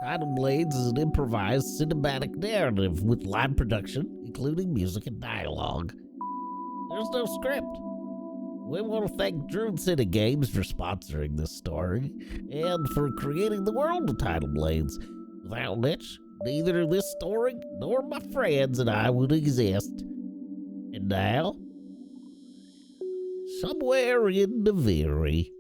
Tidal Blades is an improvised cinematic narrative with live production, including music and dialogue. There's no script. We want to thank Druid City Games for sponsoring this story and for creating the world of Tidal Blades, without which neither this story nor my friends and I would exist. And now, somewhere in Naviri.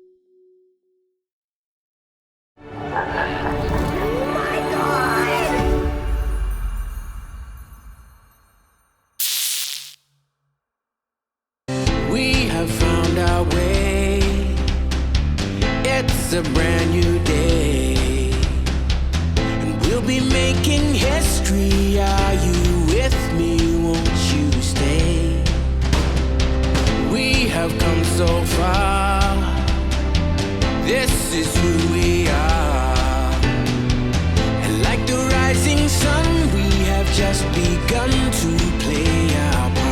Our way. It's a brand new day, and we'll be making history. Are you with me? Won't you stay? We have come so far. This is who we are, and like the rising sun, we have just begun to play our part.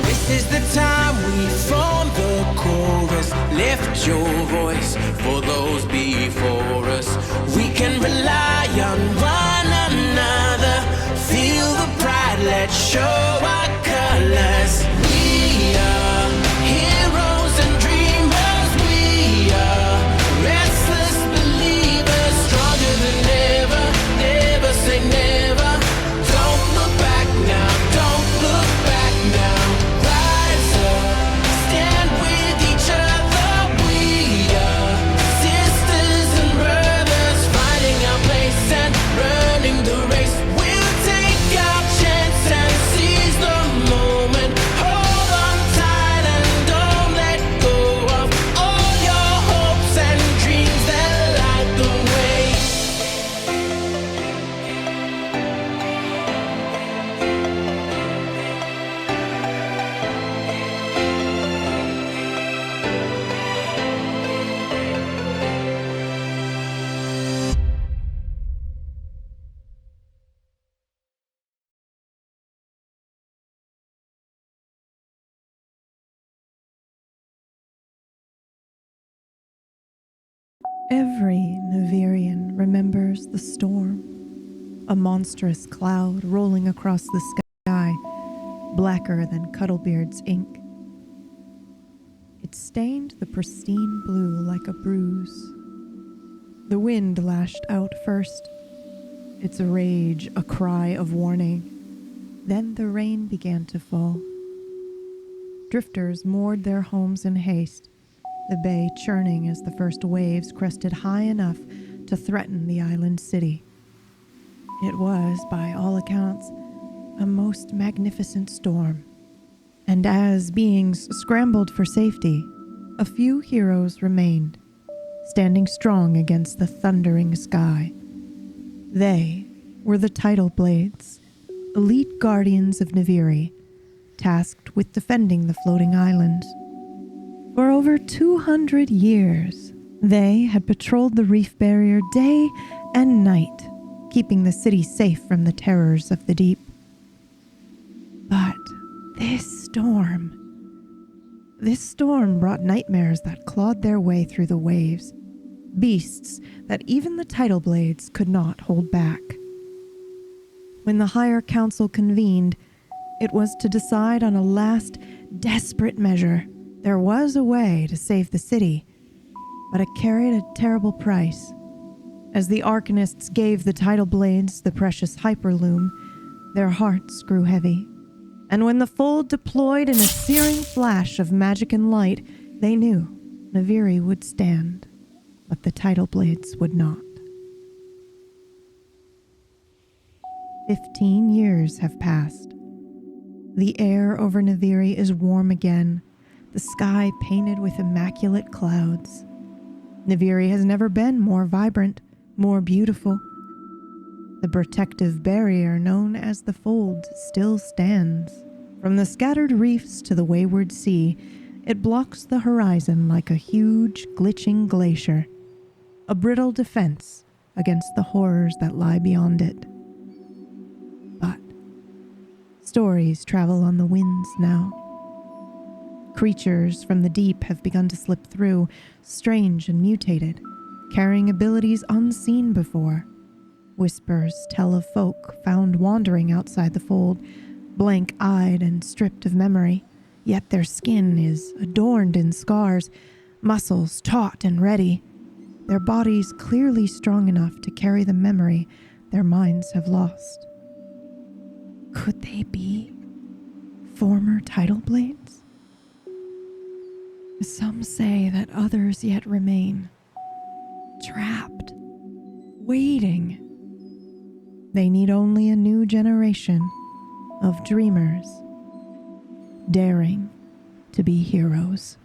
This is the time we form the chorus. Lift your voice for those before us. We can rely on one another. Feel the pride, let's show our colors. We are heroes and dreamers. We are restless believers, stronger than ever. Never say never. Don't look back now, don't look back now. Every Navirian remembers the storm, a monstrous cloud rolling across the sky, blacker than Cuddlebeard's ink. It stained the pristine blue like a bruise. The wind lashed out first, its rage a cry of warning. Then the rain began to fall. Drifters moored their homes in haste, the bay churning as the first waves crested high enough to threaten the island city. It was, by all accounts, a most magnificent storm. And as beings scrambled for safety, a few heroes remained, standing strong against the thundering sky. They were the Tidal Blades, elite guardians of Naviri, tasked with defending the floating islands. For over 200 years, they had patrolled the reef barrier day and night, keeping the city safe from the terrors of the deep. But this storm brought nightmares that clawed their way through the waves, beasts that even the Tidal Blades could not hold back. When the Higher Council convened, it was to decide on a last desperate measure. There was a way to save the city, but it carried a terrible price. As the Arcanists gave the Tidal Blades the precious Hyperloom, their hearts grew heavy. And when the Fold deployed in a searing flash of magic and light, they knew Naviri would stand, but the Tidal Blades would not. 15 years have passed. The air over Naviri is warm again, the sky painted with immaculate clouds. Naviri has never been more vibrant, more beautiful. The protective barrier known as the Fold still stands. From the scattered reefs to the wayward sea, it blocks the horizon like a huge, glitching glacier, a brittle defense against the horrors that lie beyond it. But stories travel on the winds now. Creatures from the deep have begun to slip through, strange and mutated, carrying abilities unseen before. Whispers tell of folk found wandering outside the fold, blank-eyed and stripped of memory, yet their skin is adorned in scars, muscles taut and ready, their bodies clearly strong enough to carry the memory their minds have lost. Could they be former Tidal Blades? Some say that others yet remain, trapped, waiting. They need only a new generation of dreamers, daring to be heroes.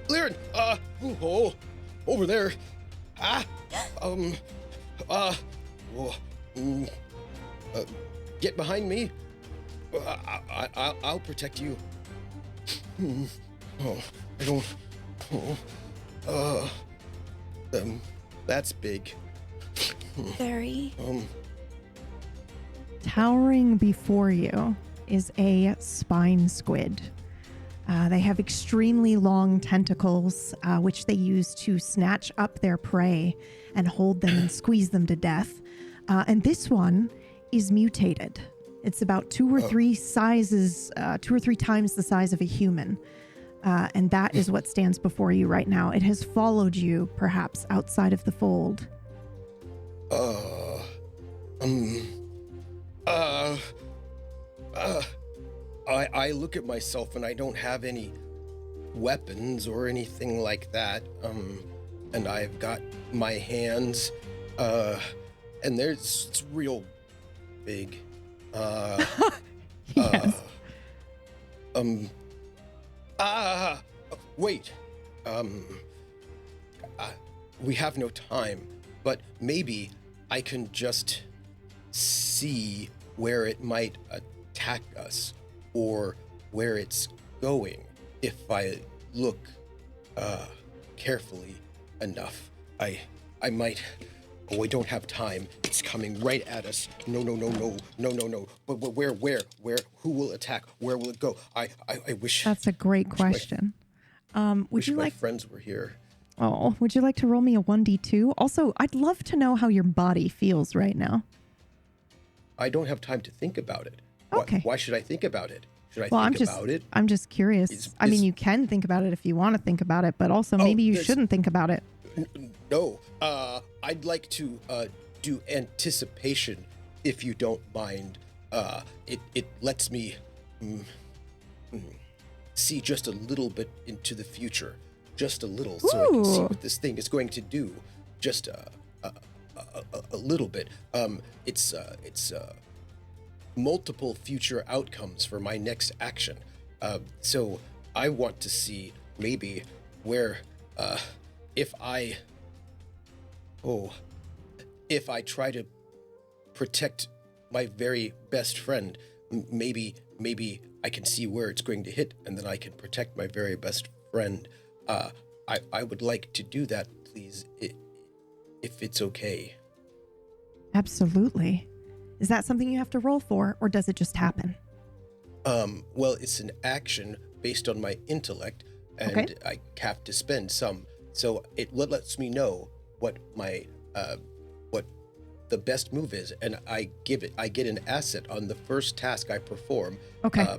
Lyran, over there. Get behind me. I'll protect you. I don't. That's big. Very. Towering before you is a spine squid. They have extremely long tentacles, which they use to snatch up their prey and hold them and squeeze them to death. And this one is mutated. It's about two or three times the size of a human. And that is what stands before you right now. It has followed you, perhaps, outside of the fold. I look at myself and I don't have any weapons or anything like that. And I've got my hands, and it's real big. Yes. Wait. We have no time, but maybe I can just see where it might attack us or where it's going if I look carefully enough. I might. Oh, I don't have time. It's coming right at us. No. But where? Who will attack? Where will it go? I wish. That's a great question. Would you my like friends were here? Oh, would you like to roll me a 1d2? Also, I'd love to know how your body feels right now. I don't have time to think about it. Okay. Why should I think about it? Should I think about it? I'm just curious. I mean, you can think about it if you want to think about it, but also maybe you shouldn't think about it. No. I'd like to do anticipation, if you don't mind. It lets me see just a little bit into the future. Just a little, so I can see what this thing is going to do. Just a little bit. It's multiple future outcomes for my next action. So I want to see maybe where, if I try to protect my very best friend, maybe I can see where it's going to hit, and then I can protect my very best friend. I would like to do that, please, if it's okay. Absolutely. Is that something you have to roll for, or does it just happen? Well, it's an action based on my intellect, and I have to spend some. So it lets me know what my what the best move is, and I get an asset on the first task I perform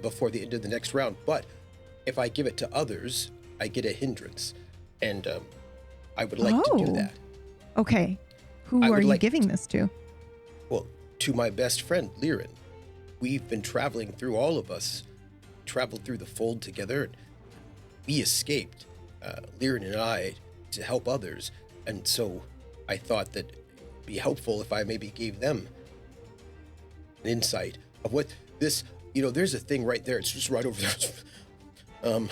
before the end of the next round. But if I give it to others, I get a hindrance, and I would like to do that. Okay. Who are you giving this to? Well, to my best friend, Lyran. We've been traveling through, all of us, traveled through the fold together, and we escaped, Lyran and I, to help others. And so I thought that it'd be helpful if I maybe gave them an insight of what This, there's a thing right there. It's just right over there. I'm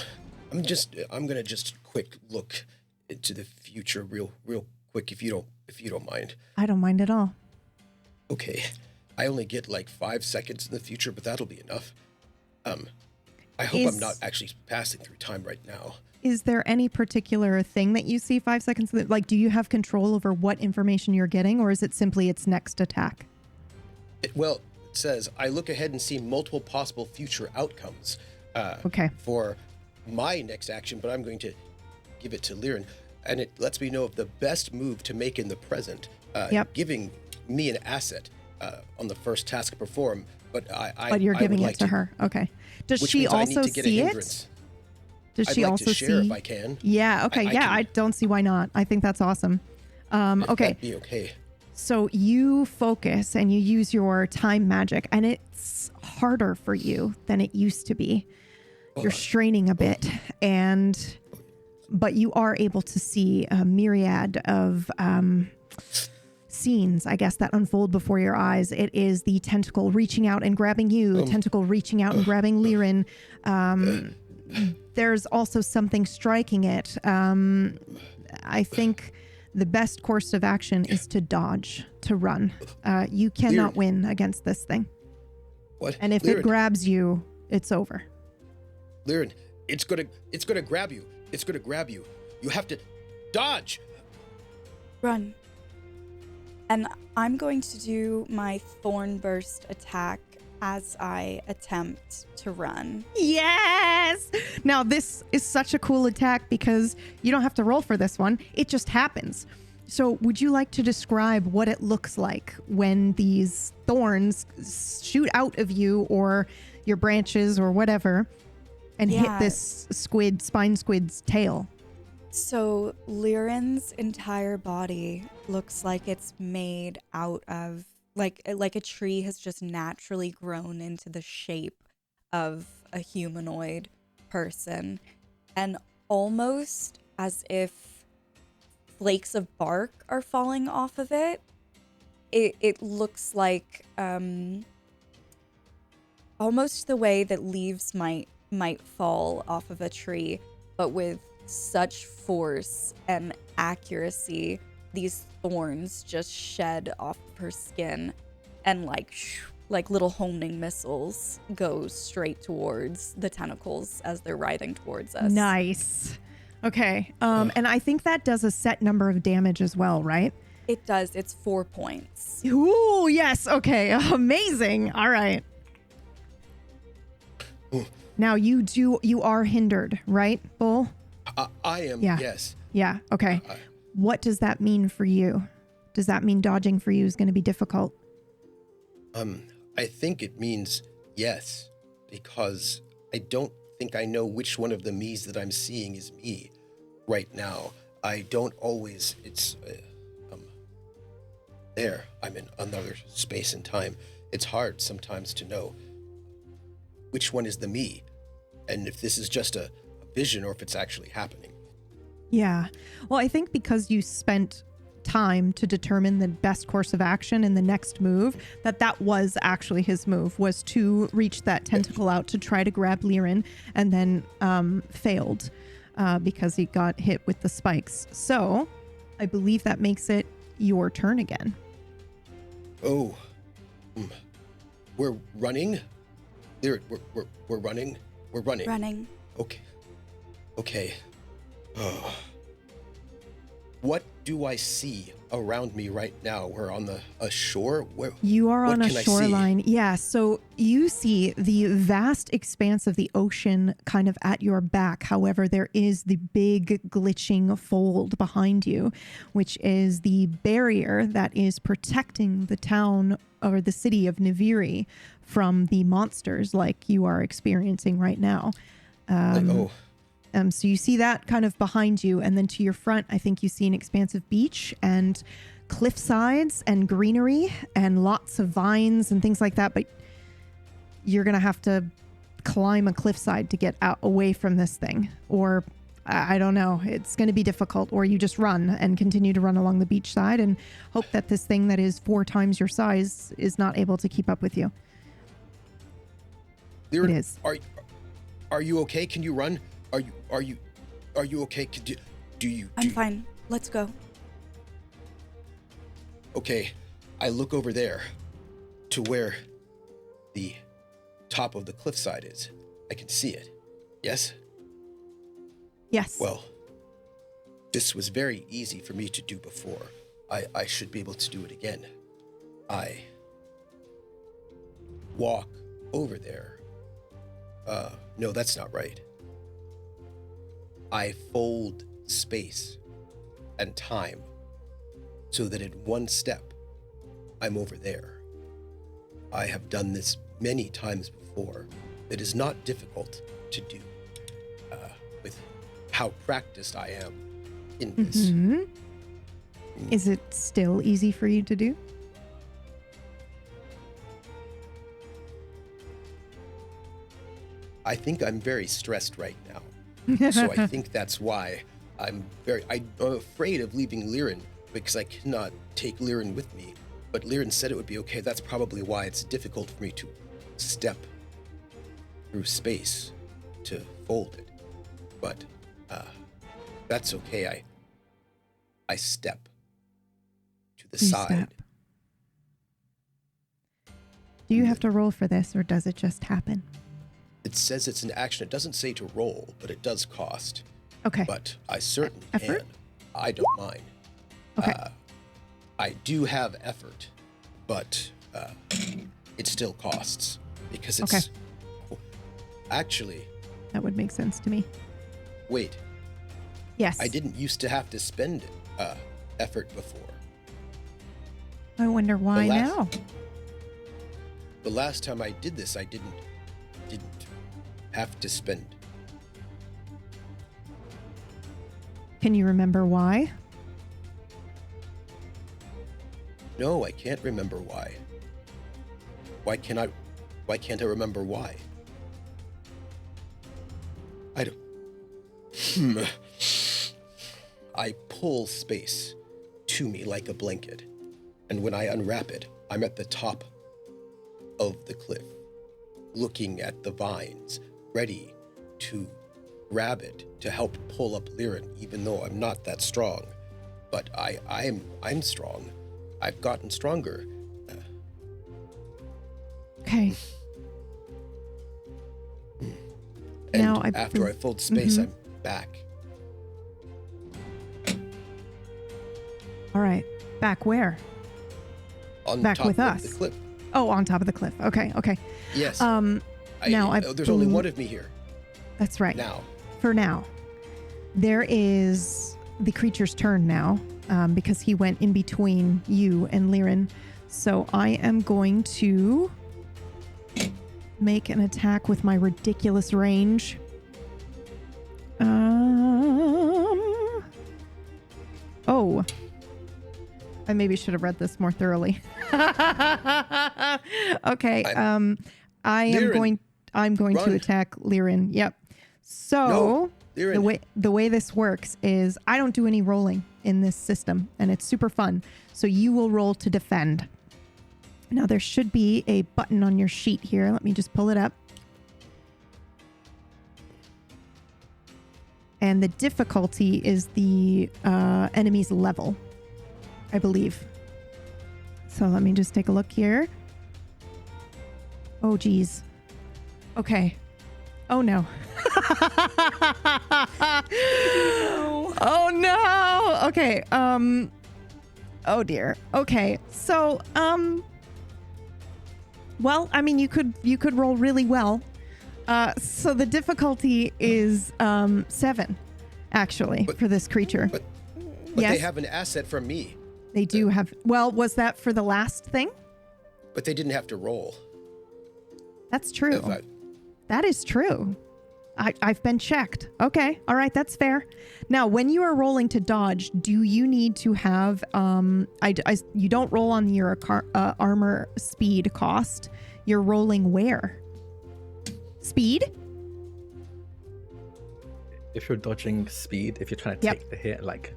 gonna just quick look into the future, real quick, if you don't mind. I don't mind at all. Okay, I only get like 5 seconds in the future, but that'll be enough. I hope I'm not actually passing through time right now. Is there any particular thing that you see 5 seconds? Like, do you have control over what information you're getting, or is it simply its next attack? It says, I look ahead and see multiple possible future outcomes for my next action, but I'm going to give it to Liren. And it lets me know of the best move to make in the present, giving me an asset on the first task to perform. But you're giving it to her. Okay. Does she also see it? Does she also see? Share if I can. Yeah. Okay. I don't see why not. I think that's awesome. Okay. That'd be okay. So you focus and you use your time magic, and it's harder for you than it used to be. You're straining a bit, but you are able to see a myriad of scenes, I guess, that unfold before your eyes. It is the tentacle reaching out and grabbing you, the tentacle reaching out and grabbing Liren. There's also something striking it. I think the best course of action is to dodge, to run. You cannot win against this thing. What? And if it grabs you, it's over. Liren, it's gonna grab you. It's gonna grab you. You have to dodge. Run. And I'm going to do my thorn burst attack as I attempt to run. Yes! Now, this is such a cool attack because you don't have to roll for this one. It just happens. So would you like to describe what it looks like when these thorns shoot out of you or your branches or whatever and hit this spine squid's tail? So Liren's entire body looks like it's made out of like a tree has just naturally grown into the shape of a humanoid person, and almost as if flakes of bark are falling off of it. It looks like almost the way that leaves might fall off of a tree, but with such force and accuracy, these thorns just shed off of her skin and like little homing missiles go straight towards the tentacles as they're writhing towards us. Nice. Okay. And I think that does a set number of damage as well, right? It does. It's 4 points. Ooh, yes. Okay. Amazing. All right. Now you are hindered, right, Bull? I am, yeah. Yes. Yeah, okay. What does that mean for you? Does that mean dodging for you is going to be difficult? I think it means yes, because I don't think I know which one of the me's that I'm seeing is me right now. I don't always, there, I'm in another space and time. It's hard sometimes to know which one is the me, and if this is just a vision or if it's actually happening. Yeah. Well, I think because you spent time to determine the best course of action in the next move, that was actually his move, was to reach that tentacle out to try to grab Liren, and then failed because he got hit with the spikes. So I believe that makes it your turn again. Oh, we're running? We're running? We're running. Running. Okay. Oh. What do I see around me right now? We're on a shore? You are on a shoreline. Yeah, so you see the vast expanse of the ocean kind of at your back. However, there is the big glitching fold behind you, which is the barrier that is protecting the town or the city of Naviri from the monsters like you are experiencing right now. So you see that kind of behind you, and then to your front, I think you see an expansive beach and cliff sides and greenery and lots of vines and things like that. But you're going to have to climb a cliffside to get out away from this thing, or I don't know. It's going to be difficult, or you just run and continue to run along the beach side and hope that this thing that is 4 times your size is not able to keep up with you. Lyran, It is. Are you okay? Can you run? Are you okay? Do you? I'm fine. Let's go. Okay, I look over there to where the top of the cliffside is. I can see it. Yes? Yes. Well, this was very easy for me to do before. I should be able to do it again. I walk over there. No, that's not right. I fold space and time so that in one step, I'm over there. I have done this many times before. It is not difficult to do with how practiced I am in this. Mm-hmm. Is it still easy for you to do? I think I'm very stressed right now. So I think that's why I'm afraid of leaving Lyran, because I cannot take Lyran with me. But Lyran said it would be okay. That's probably why it's difficult for me to step through space to fold it. But that's okay. I step to the You side. step. Do you have to roll for this, or does it just happen? It says it's an action. It doesn't say to roll, but it does cost. Okay. But I certainly Effort? can. I don't mind. Okay. I do have effort, but it still costs because it's... Okay. Actually, That would make sense to me. wait. Yes. I didn't used to have to spend effort before. I wonder why The last- now. The last time I did this, I didn't have to spend. Can you remember why? No, I can't remember why. Why can't I remember why? I don't... I pull space to me like a blanket, and when I unwrap it, I'm at the top of the cliff, looking at the vines, ready to grab it to help pull up Lyran, even though I'm not that strong. But I'm strong. I've gotten stronger. Okay. And Now after I fold space, I'm back. All right. Back where? On Back top with of us. the cliff. Oh, on top of the cliff. Okay. Okay. Yes. There's only one of me here. That's right. Now. For now. There is the creature's turn now, because he went in between you and Lyran. So I am going to make an attack with my ridiculous range. Oh. I maybe should have read this more thoroughly. Okay. I'm going to attack Lyran. Yep. So No, Lyran. the way this works is I don't do any rolling in this system, and it's super fun. So you will roll to defend. Now there should be a button on your sheet here. Let me just pull it up. And the difficulty is the enemy's level, I believe. So let me just take a look here. Oh, geez. Okay. Oh, no. Oh, no. Okay. Oh, dear. Okay. So, well, I mean, you could roll really well. So the difficulty is 7, actually, for this creature. But Yes. they have an asset from me. They do have... Well, was that for the last thing? But they didn't have to roll. That's true. If I- That is true. I've been checked. Okay. All right. That's fair. Now, when you are rolling to dodge, do you need to have... you don't roll on your armor speed cost. You're rolling where? Speed? If you're dodging speed, if you're trying to Yep. take the hit, like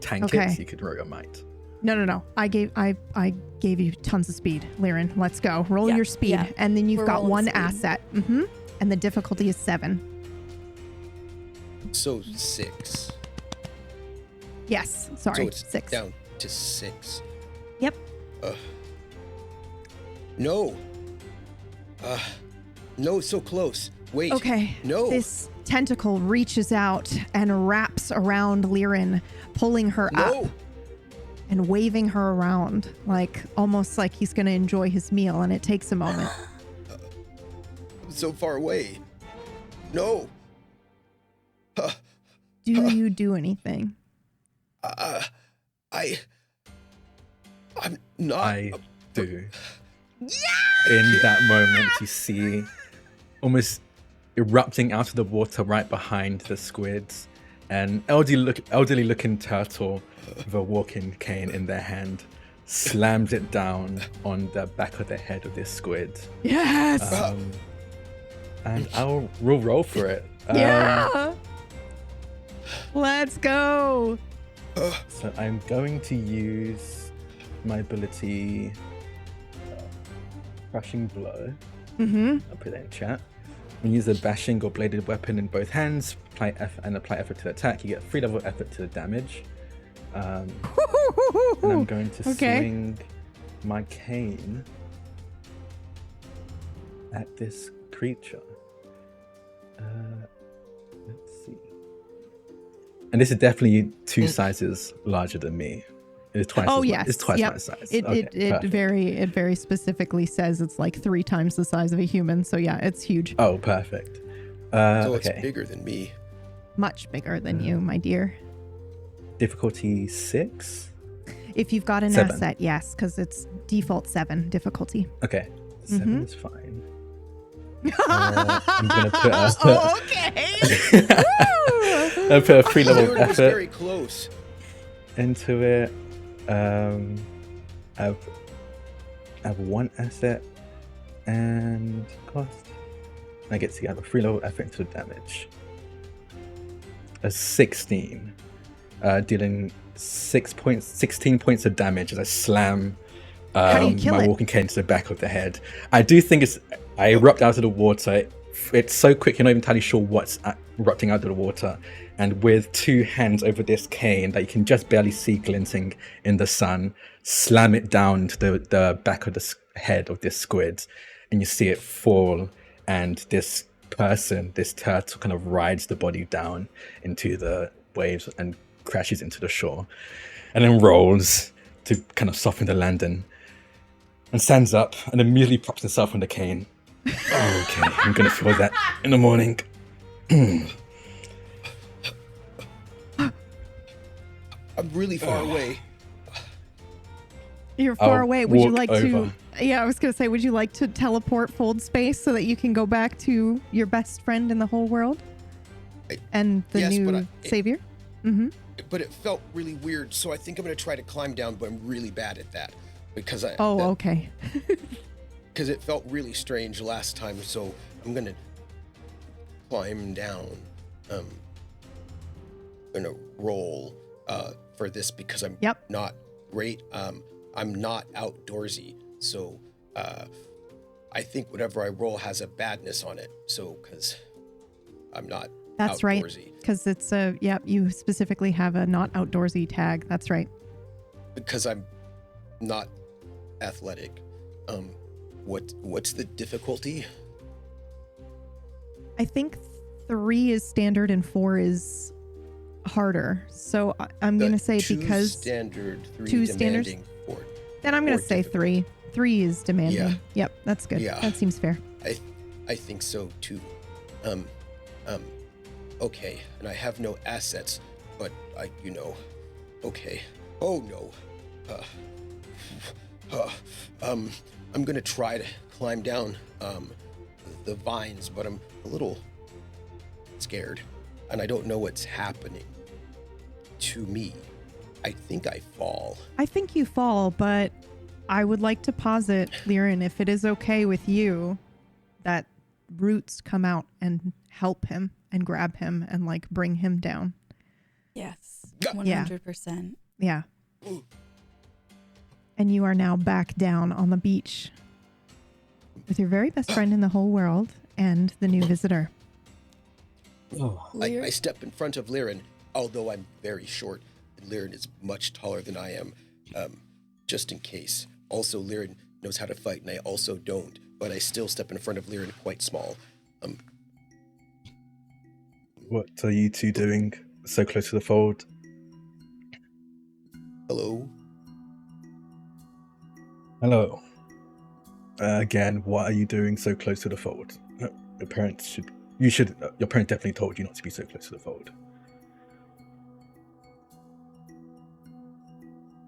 tank Okay. it, you could roll your might. No. I gave you tons of speed, Liren. Let's go. Roll your speed, and then you've got one asset. Mm-hmm. And the difficulty is 7. So 6. Yes. Sorry. So it's 6. down to 6. Yep. No. No, so close. Wait. Okay. No. This tentacle reaches out and wraps around Liren, pulling her up and waving her around, like almost like he's going to enjoy his meal, and it takes a moment. I'm so far away. No. Do you do anything? I'm not. I do. In that moment, you see almost erupting out of the water right behind the squids an elderly looking turtle with a walking cane in their hand slams it down on the back of the head of this squid. Yes. And we'll roll for it. Yeah. Let's go. So I'm going to use my ability, Crushing Blow. Mm-hmm. I'll put that in chat. When you use a bashing or bladed weapon in both hands, apply effort to attack, you get 3 level effort to the damage. And I'm going to swing my cane at this creature. Let's see. And this is definitely 2 sizes larger than me. It's twice. Yes. It's twice my size. It very specifically says it's like 3 times the size of a human. So yeah, it's huge. Oh, perfect. So it's bigger than me. Much bigger than you, my dear. Difficulty 6. If you've got an 7. asset, yes, because it's default 7 difficulty. Okay, 7 is fine. I'm gonna put okay. I put a 3 level It was effort very close. into it. I have 1 asset and cost. I get to have a 3 level effort into the damage. A 16, dealing 16 points of damage as I slam my walking cane to the back of the head. I do think I erupt out of the water. It's so quick you're not even entirely sure what's erupting out of the water. And with 2 hands over this cane that you can just barely see glinting in the sun, slam it down to the back of the head of this squid, and you see it fall, and this turtle kind of rides the body down into the waves and crashes into the shore, and then rolls to kind of soften the landing, and stands up and immediately props himself on the cane. Okay, I'm gonna feel that in the morning. I'm really far away. You're far away. Would you like over. to? Yeah, I was gonna say, would you like to teleport fold space so that you can go back to your best friend in the whole world and the new savior? Mm-hmm. But it felt really weird, so I think I'm gonna try to climb down. But I'm really bad at that because okay. Because it felt really strange last time, so I'm gonna climb down. I'm gonna roll for this because I'm not great. I'm not outdoorsy, so I think whatever I roll has a badness on it. So because I'm not That's outdoorsy. right. Because it's you specifically have a not outdoorsy tag. That's right. Because I'm not athletic. What's the difficulty? I think 3 is standard and 4 is harder. So I'm going to say because standard, 3 2 demanding, standards, 4. then I'm going to say 3. 3 is demanding. Yeah. Yep, that's good. Yeah. That seems fair. I think so too. Okay, and I have no assets, but okay. Oh no. I'm gonna try to climb down the vines, but I'm a little scared, and I don't know what's happening to me. I think I fall. I think you fall, but I would like to posit, Liren, if it is okay with you, that roots come out and help him and grab him and like bring him down. Yes, 100%. Yeah. And you are now back down on the beach with your very best friend in the whole world and the new visitor. I step in front of Liren, although I'm very short. Liren is much taller than I am, just in case. Also, Liren knows how to fight, and I also don't, but I still step in front of Liren quite small. What are you two doing so close to the fold? Hello? Hello. Again, what are you doing so close to the fold? Your parents your parents definitely told you not to be so close to the fold.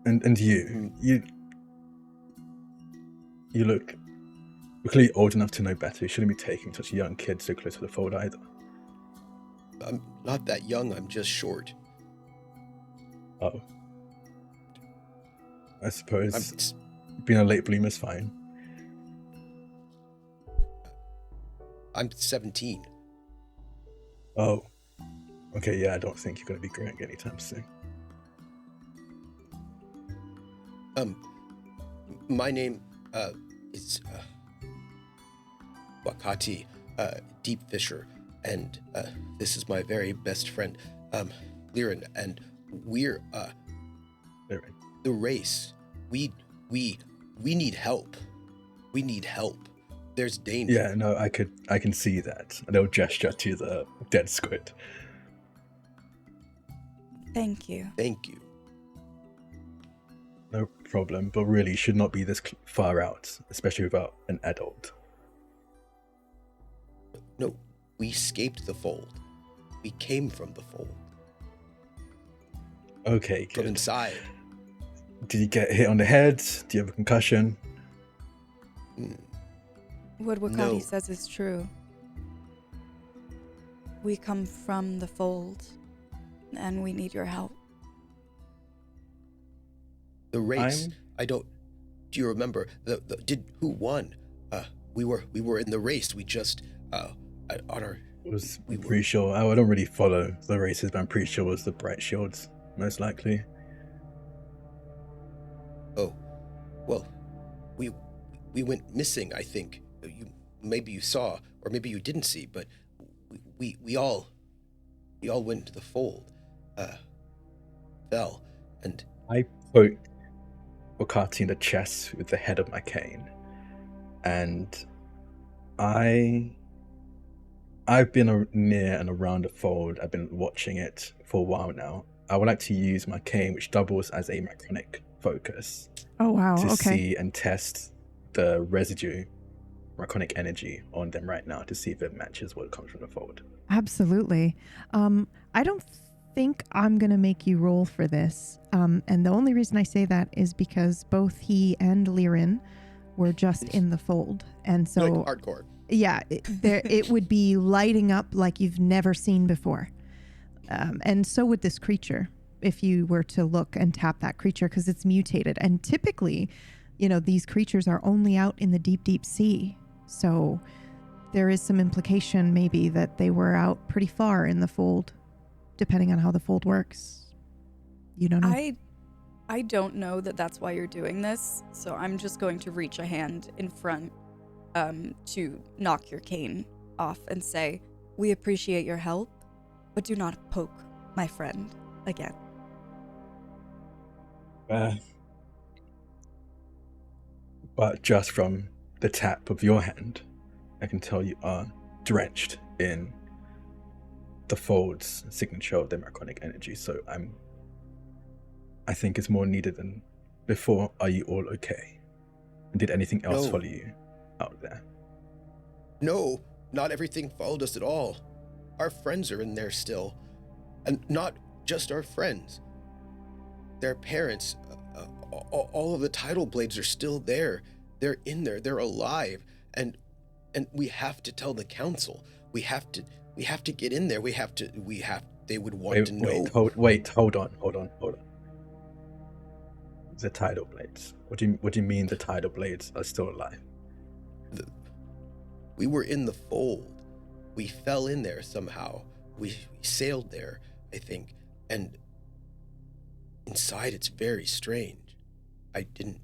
And you look clearly old enough to know better. You shouldn't be taking such a young kid so close to the fold either. I'm not that young, I'm just short. Oh. I suppose being a late bloomer's fine. I'm 17. Oh. Okay, yeah, I don't think you're going to be growing anytime soon. My name is Wakati, Deep Fisher, and this is my very best friend, Liren, and we're the race. We need help. We need help. There's danger. Yeah, no, I can see that. And they'll gesture to the dead squid. Thank you. Thank you. No problem, but really should not be this far out, especially without an adult. No, we escaped the fold. We came from the fold. Okay, good. From inside. Did you get hit on the head? Do you have a concussion? What Wakati No. says is true. We come from the fold, and we need your help. The race. Do you remember who won? We were in the race. We just Pretty sure. I don't really follow the races, but I'm pretty sure it was the Bright Shields, most likely. Oh, well, we went missing. I think maybe you saw, or maybe you didn't see, but we all went into the fold, fell, and I poked Wakati in the chest with the head of my cane, and I've been near and around the fold. I've been watching it for a while now. I would like to use my cane, which doubles as a Macronic focus. Oh, wow. To Okay. see and test the residue Draconic energy on them right now to see if it matches what comes from the fold. Absolutely. I don't think I'm going to make you roll for this. And the only reason I say that is because both he and Liren were just in the fold. And so like hardcore. Yeah, it would be lighting up like you've never seen before. And so would this creature if you were to look and tap that creature, because it's mutated. And typically, these creatures are only out in the deep, deep sea. So there is some implication maybe that they were out pretty far in the fold, depending on how the fold works. You don't know. I don't know that that's why you're doing this, so I'm just going to reach a hand in front to knock your cane off and say, we appreciate your help, but do not poke my friend again. But just from the tap of your hand, I can tell you are drenched in the fold's signature of the Draconic energy, so I think it's more needed than before. Are you all okay? And did anything else follow you out there? No, not everything followed us at all. Our friends are in there still. And not just our friends. Their parents, all of the Tidal Blades are still there. They're in there, they're alive. And we have to tell the council. We have to get in there. They would want to know. Hold on. The Tidal Blades. What do you mean the Tidal Blades are still alive? We were in the fold. We fell in there somehow. We sailed there, I think. And inside it's very strange. I didn't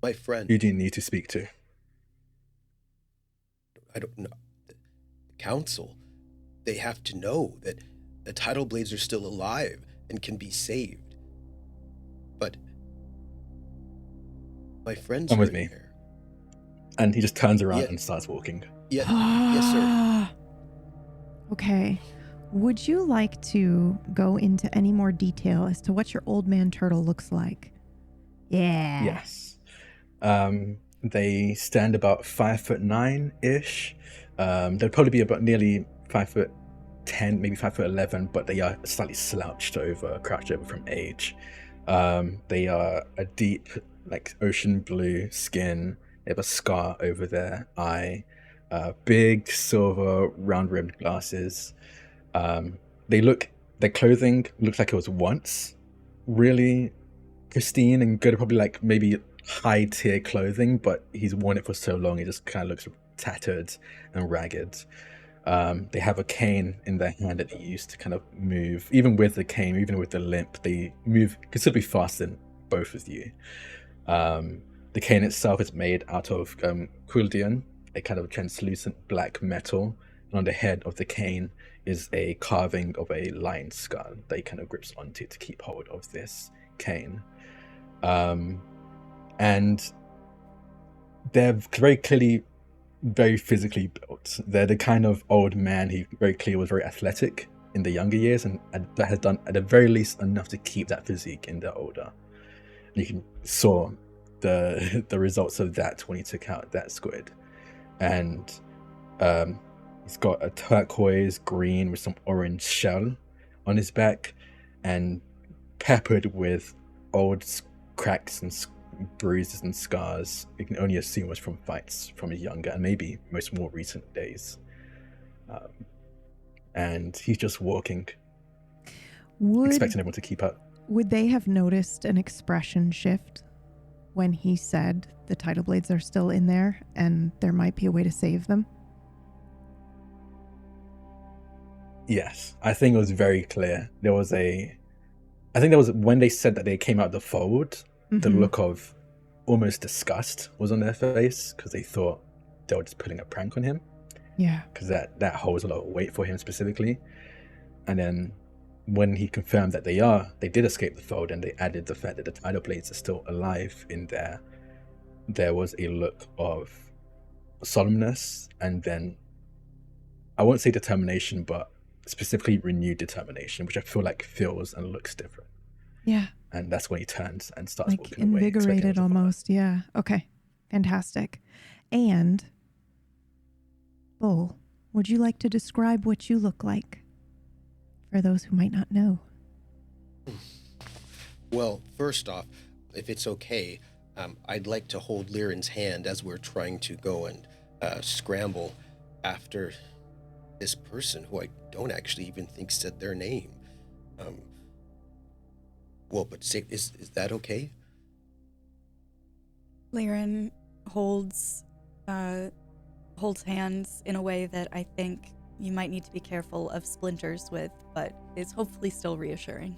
My friend. Who do you need to speak to? I don't know. The council. They have to know that the Tidal Blades are still alive and can be saved. But my friends Come with are me. here. And he just turns around Yeah. and starts walking. Yes, sir. Okay. Would you like to go into any more detail as to what your old man turtle looks like? Yeah. Yes. They stand about 5'9" ish. They'll probably be about nearly 5'10", maybe 5'11", but they are slightly crouched over from age. They are a deep, like ocean blue skin. They have a scar over their eye. Big silver round-rimmed glasses. Their clothing looks like it was once really pristine and good, probably like maybe high tier clothing, but he's worn it for so long it just kind of looks tattered and ragged. They have a cane in their hand that they use to kind of move. Even with the cane, even with the limp, they move considerably faster than both of you. The cane itself is made out of quildian, a kind of translucent black metal, and on the head of the cane is a carving of a lion's skull that he kind of grips onto to keep hold of this cane. And they're very clearly very physically built. They're the kind of old man who very clearly was very athletic in the younger years, and that has done at the very least enough to keep that physique in the older. You saw the results of that when he took out that squid. And he's got a turquoise green with some orange shell on his back, and peppered with old cracks and bruises and scars. You can only assume was from fights from his younger and maybe most more recent days. And he's just walking, expecting everyone to keep up. Would they have noticed an expression shift when he said the Tidal Blades are still in there and there might be a way to save them? Yes, I think it was very clear. There was when they said that they came out the fold, the look of almost disgust was on their face because they thought they were just putting a prank on him. Yeah. Because that holds a lot of weight for him specifically. And then when he confirmed that they did escape the fold, and they added the fact that the Tidal Blades are still alive in there was a look of solemnness, and then I won't say determination, but specifically renewed determination, which I feel like feels and looks different. Yeah. And that's when he turns and starts like walking away. Invigorated almost. Yeah. Okay. Fantastic. And Bull, would you like to describe what you look like for those who might not know? Well, first off, if it's okay, I'd like to hold Liren's hand as we're trying to go and scramble after this person who I don't actually even think said their name. Is that okay? Liren holds hands in a way that I think you might need to be careful of splinters with, but is hopefully still reassuring.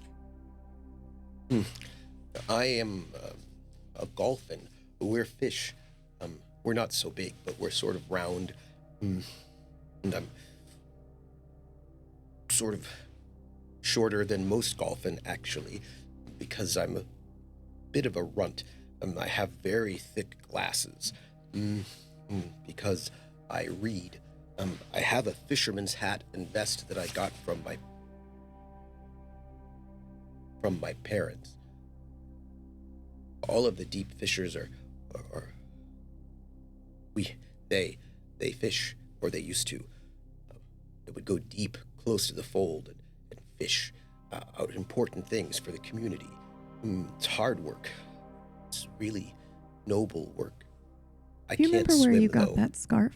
I am a dolphin. We're fish. We're not so big, but we're sort of round. And I'm sort of shorter than most dolphin, actually, because I'm a bit of a runt. I have very thick glasses because I read. I have a fisherman's hat and vest that I got from my parents. All of the deep fishers they fish, or they used to. They would go deep, close to the fold, and fish out important things for the community. It's hard work. It's really noble work. Do you remember where you got that scarf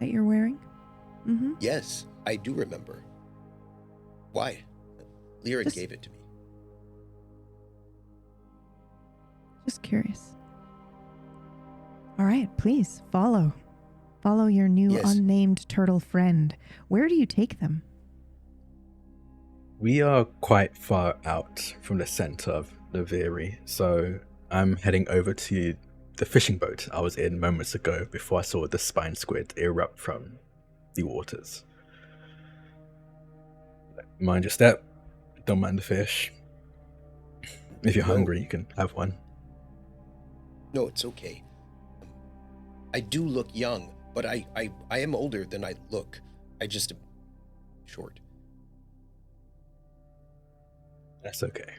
that you're wearing? Mm-hmm. Yes, I do remember. Why? Liren gave it to me. Just curious. All right, please follow. Follow your new unnamed turtle friend. Where do you take them? We are quite far out from the center of Naviri, so I'm heading over to the fishing boat I was in moments ago before I saw the spine squid erupt from the waters. Mind your step. Don't mind the fish. If you're hungry, you can have one. No, it's okay. I do look young, but I am older than I look. I just am short. That's okay.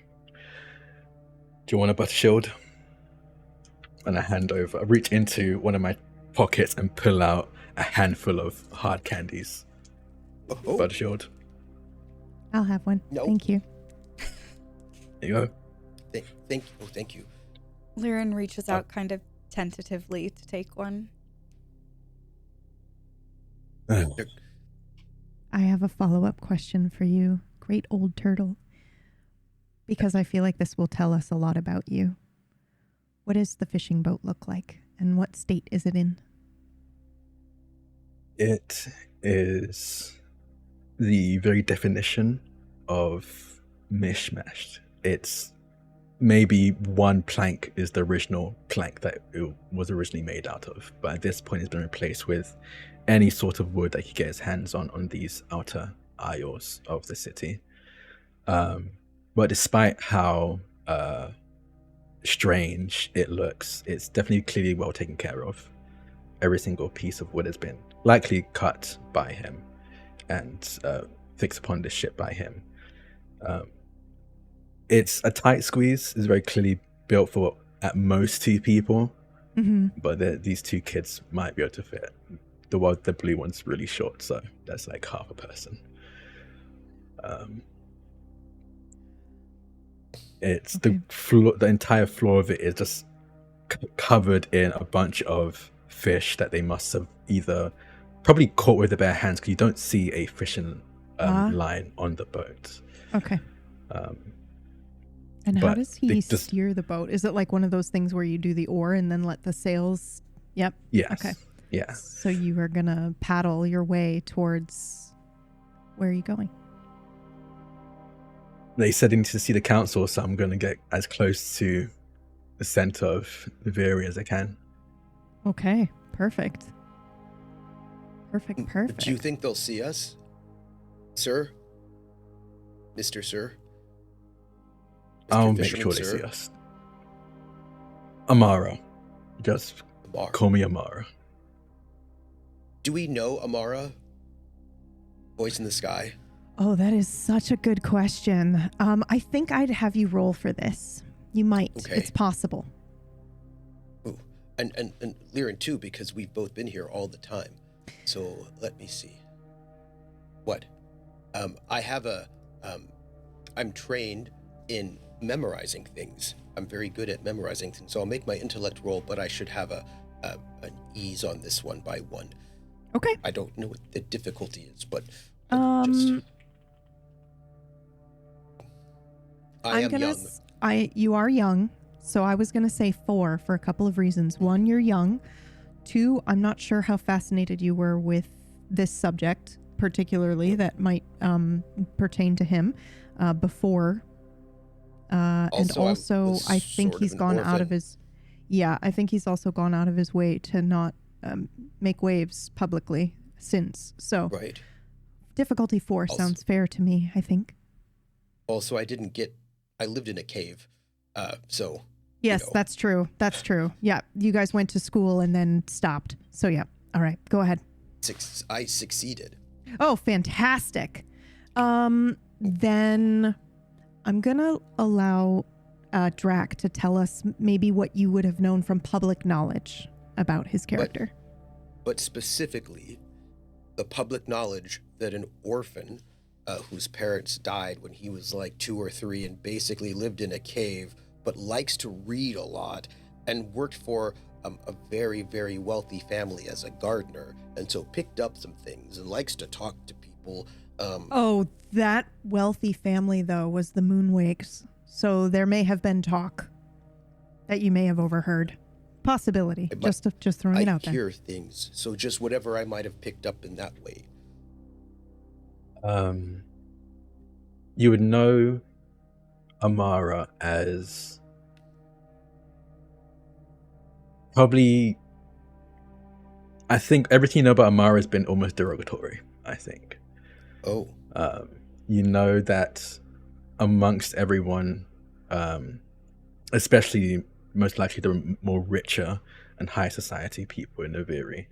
Do you want a butter shield? And I reach into one of my pockets and pull out a handful of hard candies. Oh. Butter shield. I'll have one. No. Thank you. There you go. Thank you. Oh, thank you. Liren reaches out kind of tentatively to take one. I have a follow-up question for you, great old turtle, because I feel like this will tell us a lot about you. What does the fishing boat look like, and what state is it in? It is the very definition of mishmashed. It's maybe one plank is the original plank that it was originally made out of, but at this point it's been replaced with any sort of wood that he gets his hands on these outer aisles of the city. But despite how strange it looks, it's definitely clearly well taken care of. Every single piece of wood has been likely cut by him and fixed upon this ship by him. It's a tight squeeze. It's very clearly built for at most 2 people, but these 2 kids might be able to fit. The blue one's really short, so that's like half a person. It's okay. The entire floor of it is just covered in a bunch of fish that they must have either probably caught with their bare hands, because you don't see a fishing line on the boat. Okay. And how does he steer the boat? Is it like one of those things where you do the oar and then let the sails? Yep. Yes. Okay. Yeah. So you are going to paddle your way towards, where are you going? They said I need to see the council, so I'm going to get as close to the center of Naviri as I can. Okay. Perfect. Perfect. Do you think they'll see us? Sir? Mr. Sir? I'll make sure they see us. Amara. Just call me Amara. Do we know Amara? Voice in the sky? Oh, that is such a good question. I think I'd have you roll for this. You might. Okay. It's possible. Ooh. And Liren too, because we've both been here all the time. So let me see. What? I have I'm trained in memorizing things. I'm very good at memorizing things. So I'll make my intellect roll, but I should have an ease on this one by 1. Okay. I don't know what the difficulty is, but you are young, so I was going to say 4 for a couple of reasons. 1, you're young. 2, I'm not sure how fascinated you were with this subject, particularly that might pertain to him before. And also, I think he's gone out of his. Yeah, I think he's also gone out of his way to not make waves publicly since. So, right. Difficulty 4 sounds fair to me, I think. Also, I lived in a cave, so. Yes, that's true. That's true. Yeah, you guys went to school and then stopped. So yeah, all right, go ahead. I succeeded. Oh, fantastic. Then I'm gonna allow Drak to tell us maybe what you would have known from public knowledge about his character. But specifically, the public knowledge that an orphan whose parents died when he was like 2 or 3 and basically lived in a cave, but likes to read a lot and worked for a very, very wealthy family as a gardener, and so picked up some things and likes to talk to people. That wealthy family, though, was the Moonwakes, so there may have been talk that you may have overheard. Possibility, just throwing it out there. I hear things, so just whatever I might have picked up in that way. You would know Amara as Probably, I think everything you know about Amara has been almost derogatory, I think. Oh. You know that amongst everyone, especially most likely the more richer and high society people in Naviri,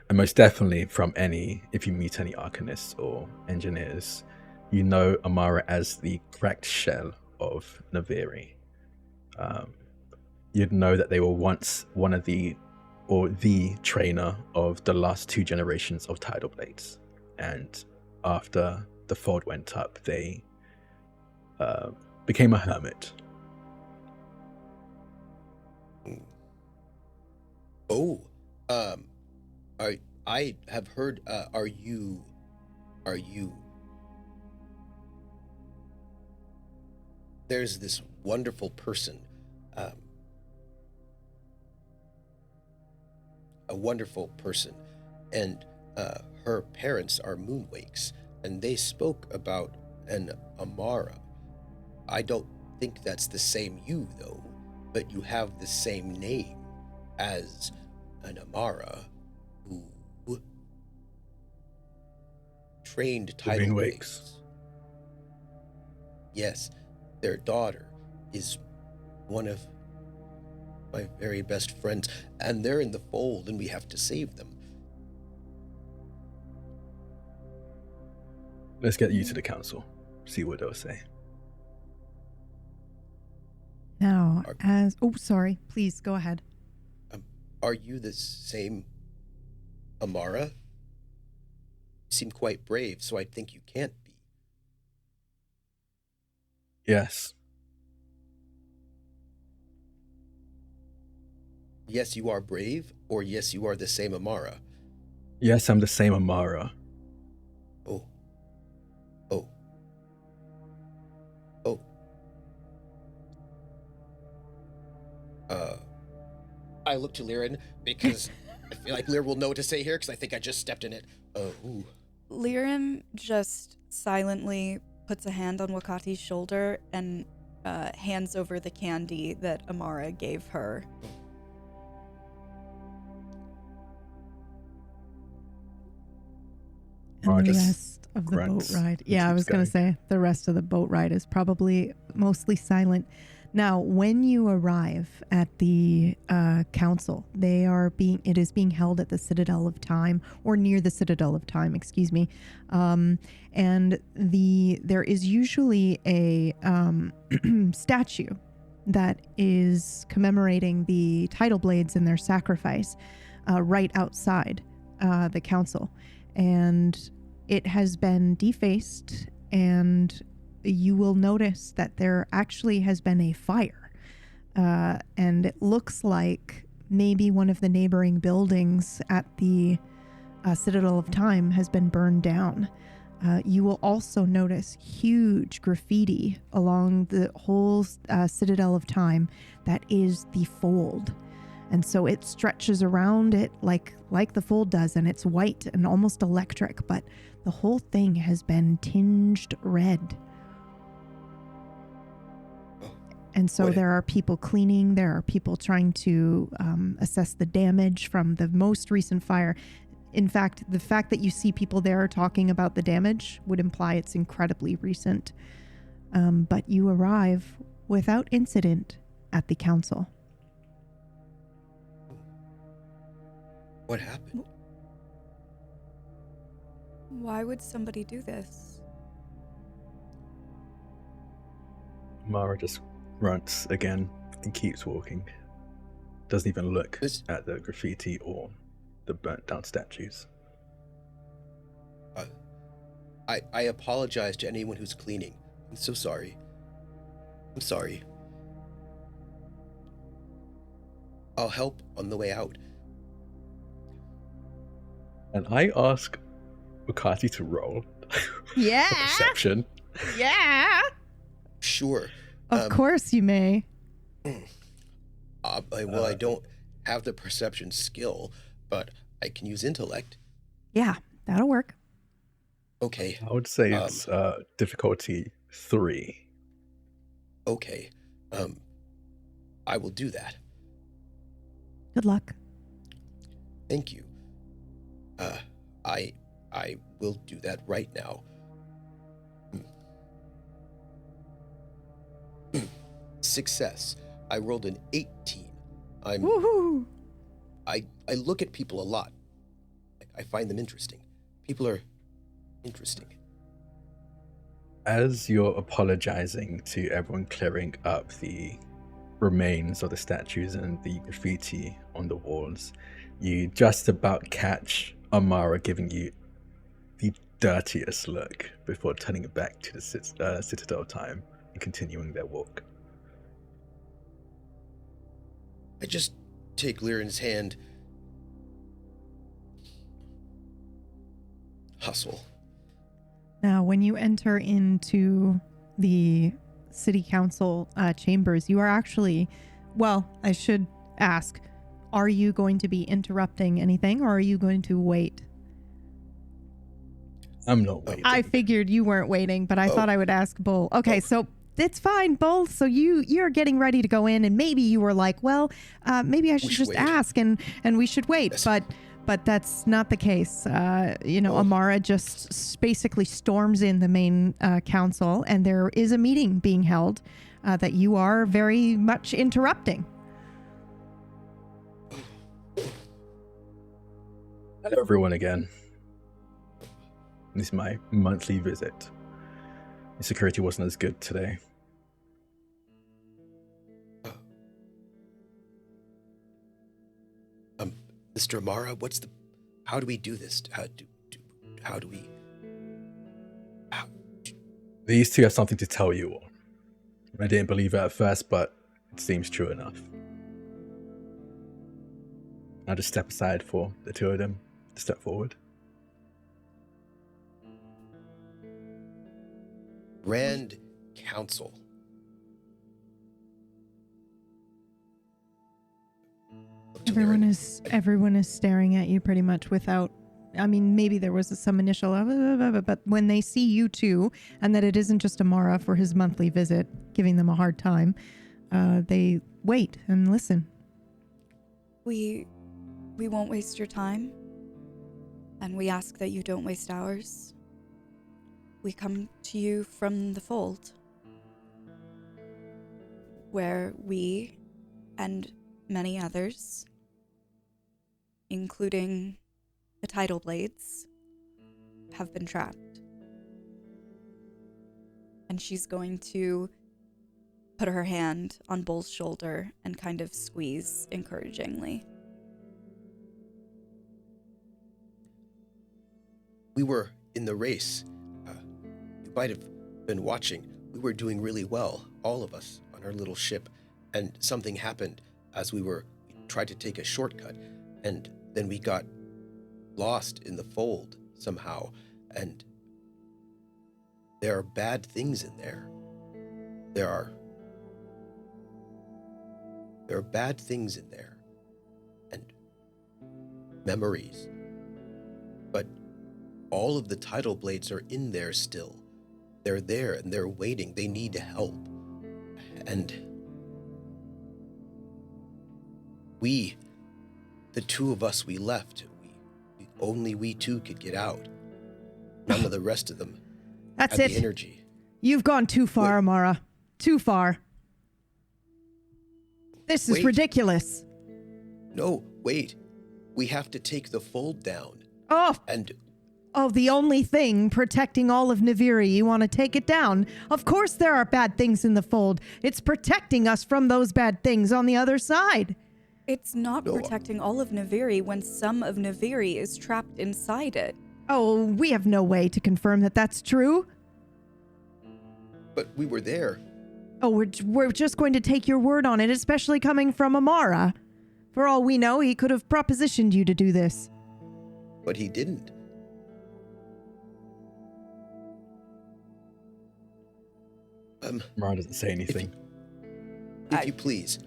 and most definitely from if you meet any arcanists or engineers, you know Amara as the cracked shell of Naviri. You'd know that they were once one of the trainer of the last 2 generations of Tidal Blades, and after the fold went up, they became a hermit. Oh, I have heard. Are you? There's this wonderful person, a wonderful person, and her parents are moonwakes, and they spoke about an Amara. I don't think that's the same you, though, but you have the same name as an Amara who trained Tidal Blades. Yes, their daughter is one of my very best friends, and they're in the fold, and we have to save them. Let's get you to the council, see what they'll say. Now, sorry, please go ahead. Are you the same Amara? You seem quite brave, so I think you can't be. Yes. Yes, you are brave, or yes, you are the same Amara? Yes, I'm the same Amara. Oh. I look to Liren because I feel like Lyr will know what to say here because I think I just stepped in it. Liren just silently puts a hand on Wakati's shoulder and hands over the candy that Amara gave her. And the rest of the boat ride. Yeah, I was going to say the rest of the boat ride is probably mostly silent. Now, when you arrive at the council, it is being held at the Citadel of Time, or near the Citadel of Time, excuse me. And there is usually a statue that is commemorating the Tidal Blades and their sacrifice right outside the council. And it has been defaced, and you will notice that there actually has been a fire. And it looks like maybe one of the neighboring buildings at the Citadel of Time has been burned down. You will also notice huge graffiti along the whole Citadel of Time that is the fold. And so it stretches around it like the fold does, and it's white and almost electric, but the whole thing has been tinged red. And so there are people cleaning, there are people trying to assess the damage from the most recent fire. In fact, the fact that you see people there talking about the damage would imply it's incredibly recent. But you arrive without incident at the council. What happened? Why would somebody do this? Mara just grunts again and keeps walking. Doesn't even look at the graffiti or the burnt down statues. I apologize to anyone who's cleaning. I'm so sorry. I'm sorry. I'll help on the way out. And I ask Wakati to roll. Yeah. Perception. Yeah. Sure. Of course you may. I don't have the perception skill, but I can use intellect. Yeah, that'll work. Okay. I would say it's difficulty 3. Okay. I will do that. Good luck. Thank you. I will do that right now. Success. I rolled an 18. Woohoo! I look at people a lot. I find them interesting. People are interesting. As you're apologizing to everyone clearing up the remains of the statues and the graffiti on the walls, you just about catch Amara giving you the dirtiest look before turning it back to the Citadel time and continuing their walk. I just take Lyran's hand. Hustle. Now, when you enter into the city council chambers, you are actually, well, I should ask, are you going to be interrupting anything or are you going to wait? I'm not waiting. I figured you weren't waiting, but I thought I would ask Bull. Okay, so it's fine, Bull. So you're getting ready to go in, and maybe you were like, well, maybe I should just wait. ask, and we should wait. Yes. But that's not the case. Amara just basically storms in the main council, and there is a meeting being held that you are very much interrupting. Hello, everyone, again. This is my monthly visit. The security wasn't as good today. Mr. Amara, how do we do this? How do we? These two have something to tell you all. I didn't believe it at first, but it seems true enough. I'll just step aside for the two of them to step forward. Grand Council. Everyone is staring at you pretty much without. I mean, maybe there was some initial, but when they see you two, and that it isn't just Amara for his monthly visit, giving them a hard time, they wait and listen. We won't waste your time, and we ask that you don't waste ours. We come to you from the Fold, where we and many others, including the Tidal Blades, have been trapped. And she's going to put her hand on Bull's shoulder and kind of squeeze encouragingly. We were in the race. You might have been watching. We were doing really well, all of us, on our little ship. And something happened as we tried to take a shortcut. And then we got lost in the Fold somehow. And there are bad things in there. There are bad things in there. And memories. But all of the Tidal Blades are in there still. They're there and they're waiting. They need help. And the two of us, we left. Only we two could get out. None of the rest of them That's had it. the energy. You've gone too far, Wait. Amara. Too far. This is Wait. ridiculous. No, wait. We have to take the Fold down. And Oh, the only thing protecting all of Naviri, you want to take it down? Of course there are bad things in the Fold. It's protecting us from those bad things on the other side. It's not No. protecting all of Naviri when some of Naviri is trapped inside it. Oh, we have no way to confirm that that's true. but we were there. Oh, we're just going to take your word on it, especially coming from Amara. For all we know, he could have propositioned you to do this. But he didn't. Amara doesn't say anything. If you please.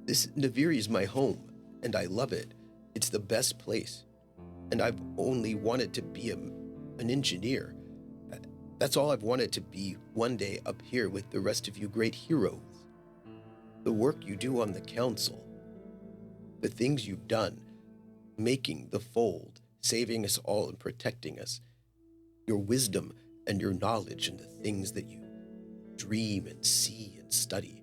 This Naviri is my home, and I love it. It's the best place. And I've only wanted to be an engineer. That's all I've wanted to be one day up here with the rest of you great heroes. The work you do on the council, the things you've done, making the fold, saving us all and protecting us, your wisdom and your knowledge and the things that you dream and see and study.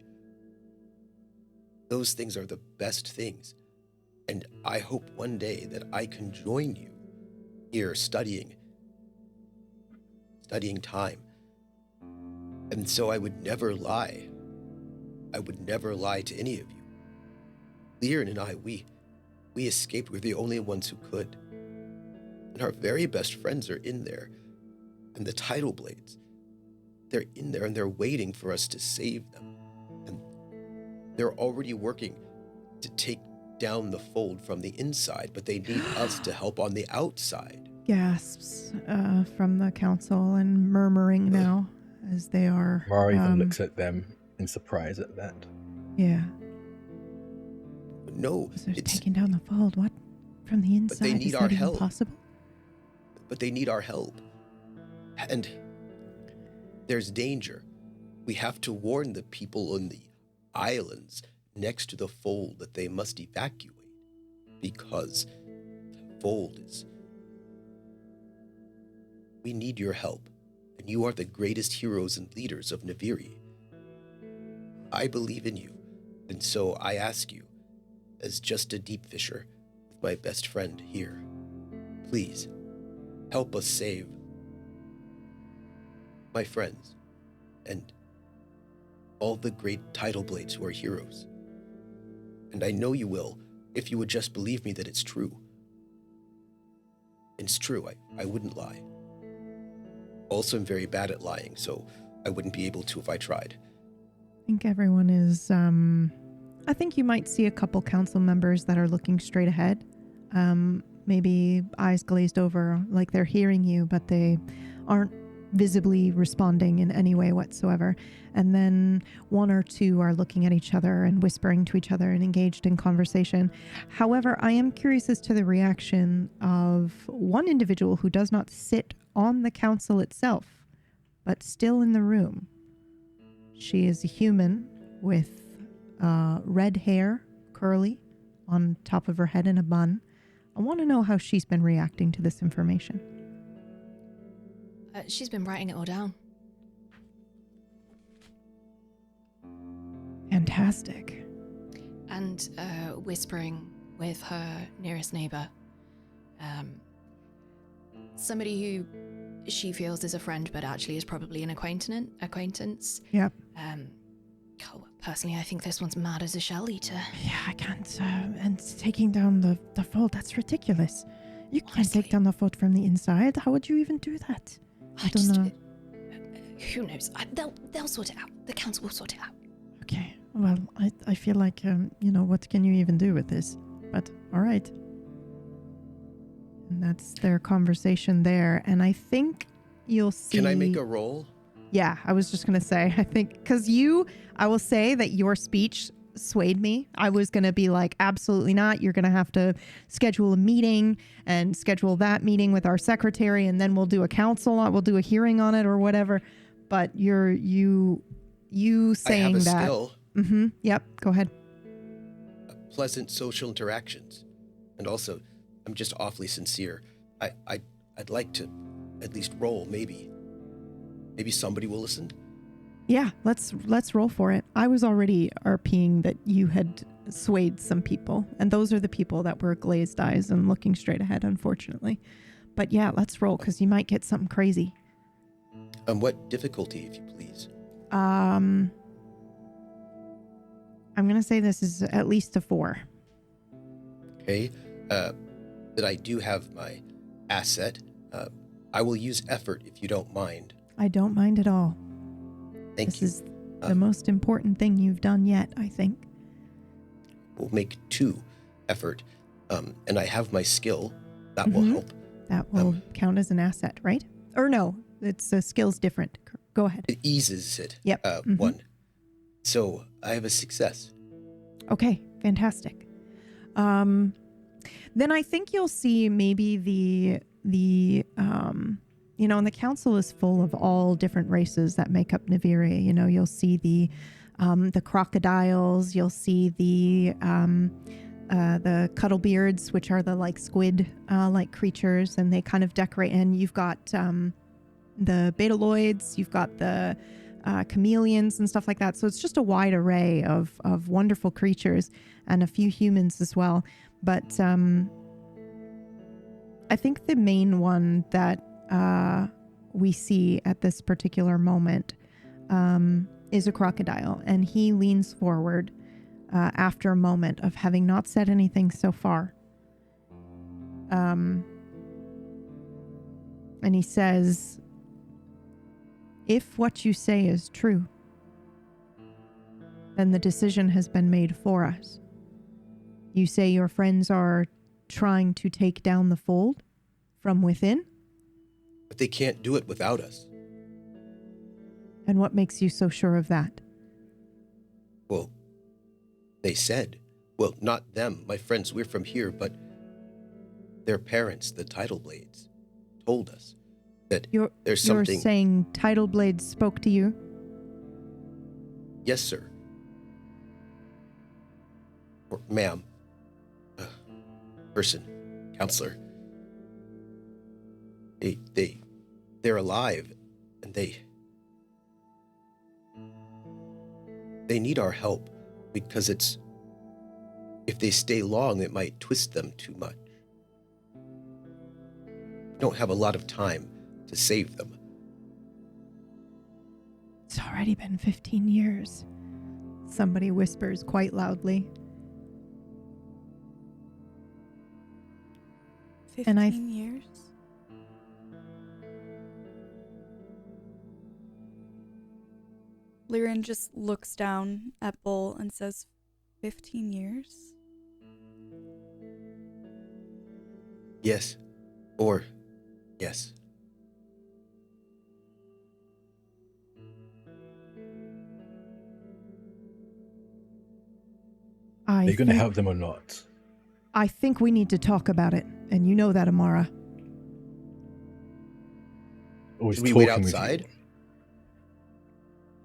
Those things are the best things. And I hope one day that I can join you here studying time. And so I would never lie. I would never lie to any of you. Liren and I, we escaped. We're the only ones who could. And our very best friends are in there. And the Tidal Blades, they're in there and they're waiting for us to save them. And they're already working to take down the fold from the inside, but they need us to help on the outside. Gasps from the council and murmuring now as they are... Amara even looks at them in surprise at that. Yeah. No, So they're taking down the fold. What? From the inside? But they need Is our that even help. possible? But they need our help. And there's danger. We have to warn the people on the islands next to the fold that they must evacuate, because the fold is... We need your help, and you are the greatest heroes and leaders of Naviri. I believe in you, and so I ask you, as just a deep fisher with my best friend here, please help us save my friends and all the great Tidal Blades who are heroes. And I know you will, if you would just believe me that it's true. It's true, I wouldn't lie. Also, I'm very bad at lying, so I wouldn't be able to if I tried. I think everyone is... I think you might see a couple council members that are looking straight ahead. Maybe eyes glazed over, like they're hearing you, but they aren't visibly responding in any way whatsoever. And then one or two are looking at each other and whispering to each other and engaged in conversation. However, I am curious as to the reaction of one individual who does not sit on the council itself, but still in the room. She is a human with red hair, curly, on top of her head in a bun. I want to know how she's been reacting to this information. She's been writing it all down. Fantastic. And whispering with her nearest neighbor. Somebody who she feels is a friend, but actually is probably an acquaintance. Yep. Personally, I think this one's mad as a shell eater. Yeah, I can't. And taking down the fold, that's ridiculous. You can't Honestly. take down the fold from the inside. How would you even do that? I don't know. Who knows? They'll sort it out. The council will sort it out. Okay. Well, I feel like, what can you even do with this? But, all right. And that's their conversation there. And I think you'll see... Can I make a roll? Yeah, I was just going to say, I think, because I will say that your speech swayed me. I was going to be like, absolutely not. You're going to have to schedule a meeting and schedule that meeting with our secretary, and then we'll do a we'll do a hearing on it or whatever. But you saying I have a that. skill. Mm-hmm. Yep. Go ahead. Pleasant social interactions. And also, I'm just awfully sincere. I'd like to at least roll, maybe. Maybe somebody will listen. Yeah, let's roll for it. I was already RPing that you had swayed some people, and those are the people that were glazed eyes and looking straight ahead, unfortunately. But yeah, let's roll, because you might get something crazy. What difficulty, if you please? I'm going to say this is at least a 4. Okay. That I do have my asset. I will use effort if you don't mind. I don't mind at all. Thank This you. is the most important thing you've done yet, I think. We'll make 2 effort. And I have my skill. That will help. That will count as an asset, right? Or no, it's skill's different. Go ahead. It eases it. Yep. 1. So I have a success. Okay, fantastic. Then I think you'll see maybe and the council is full of all different races that make up Naviri. You'll see the crocodiles, you'll see the cuddlebeards, which are the like squid like creatures, and they kind of decorate. And you've got the betaloids, you've got the chameleons and stuff like that. So it's just a wide array of wonderful creatures, and a few humans as well. But I think the main one that we see at this particular moment is a crocodile, and he leans forward after a moment of having not said anything so far. And he says, "If what you say is true, then the decision has been made for us. You say your friends are trying to take down the fold from within? But they can't do it without us. And what makes you so sure of that?" Well, they said, well, not them, my friends, we're from here, but their parents, the Tidal Blades, told us that there's something... You're saying Tidal Blades spoke to you? Yes, sir. Or ma'am. Person. Counselor. They're alive, and they need our help, because if they stay long, it might twist them too much. We don't have a lot of time to save them. It's already been 15 years. Somebody whispers quite loudly. 15 years? Lyran just looks down at Bull and says, 15 years? Yes. Or, yes. Are you going to help them or not? I think we need to talk about it, and you know that, Amara. Should we wait outside?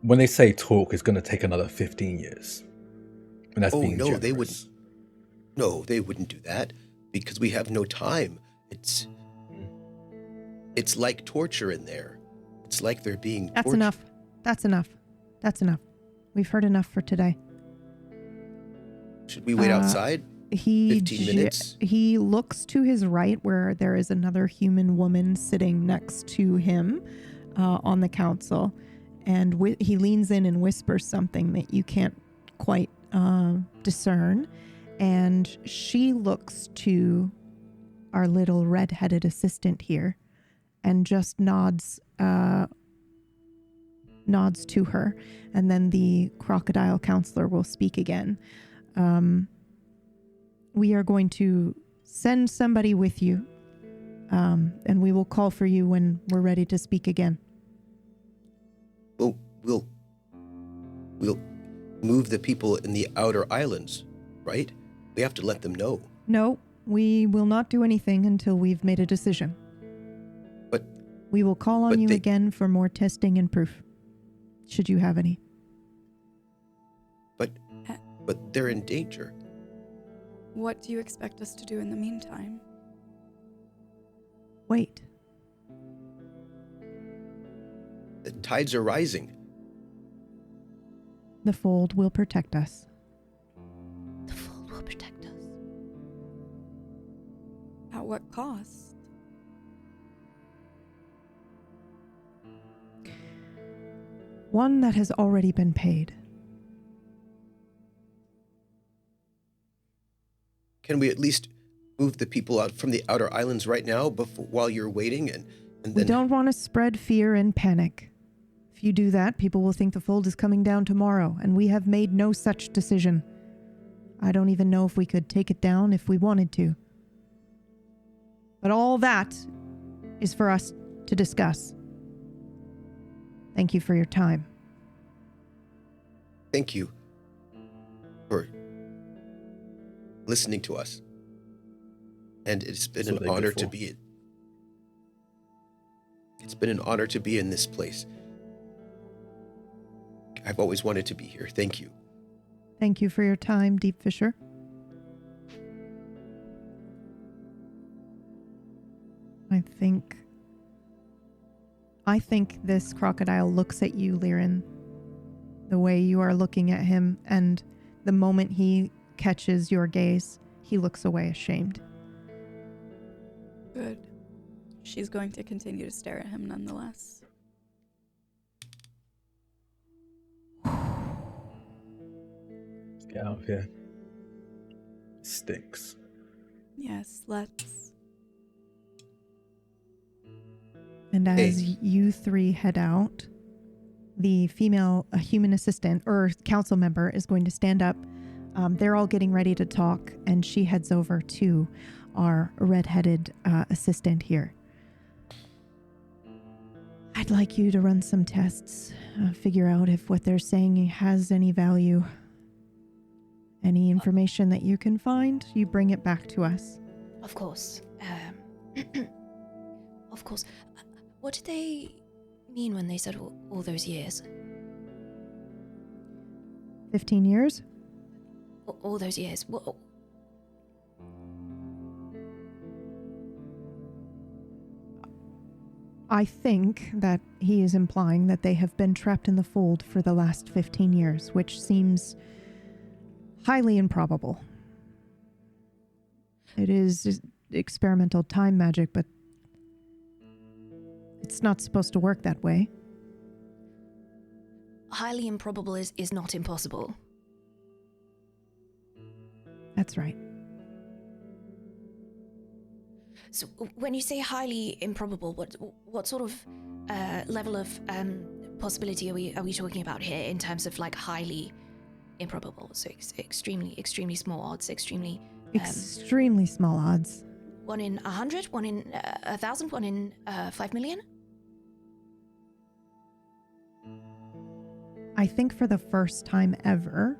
When they say talk, it's going to take another 15 years. And that's being generous. They wouldn't. No, they wouldn't do that, because we have no time. It's like torture in there. It's like they're being tortured. That's enough. That's enough. We've heard enough for today. Should we wait outside? 15 minutes? He looks to his right, where there is another human woman sitting next to him on the council. And he leans in and whispers something that you can't quite discern. And she looks to our little red-headed assistant here and just nods to her. And then the crocodile counselor will speak again. We are going to send somebody with you, and we will call for you when we're ready to speak again. Well, we'll move the people in the outer islands, right? We have to let them know. No, we will not do anything until we've made a decision. But we will call on you again for more testing and proof, should you have any. But they're in danger. What do you expect us to do in the meantime? Wait. The tides are rising. The fold will protect us. The fold will protect us. At what cost? One that has already been paid. Can we at least move the people out from the outer islands right now while you're waiting? And then... We don't want to spread fear and panic. If you do that, people will think the fold is coming down tomorrow, and we have made no such decision. I don't even know if we could take it down if we wanted to. But all that is for us to discuss. Thank you for your time. Thank you for listening to us. And it's been an honor to be It's been an honor to be in this place. I've always wanted to be here. Thank you. Thank you for your time, Deep Fisher. I think this crocodile looks at you, Liren, the way you are looking at him, and the moment he catches your gaze, he looks away ashamed. Good. She's going to continue to stare at him nonetheless. Let's get out of here. Stinks. Yes, let's. And as you three head out, the female human assistant or council member is going to stand up. They're all getting ready to talk, and she heads over to our redheaded assistant here. I'd like you to run some tests, figure out if what they're saying has any value. Any information that you can find, you bring it back to us. Of course. Of course. What did they mean when they said all those years? 15 years? All those years. What? I think that he is implying that they have been trapped in the fold for the last 15 years, which seems highly improbable. It is experimental time magic, but it's not supposed to work that way. Highly improbable is not impossible. That's right. So when you say highly improbable, what sort of level of possibility are we talking about here in terms of like highly improbable? So extremely small odds, extremely small odds. 1 in 100, 1 in 1,000, 1 in 5 million? I think for the first time ever,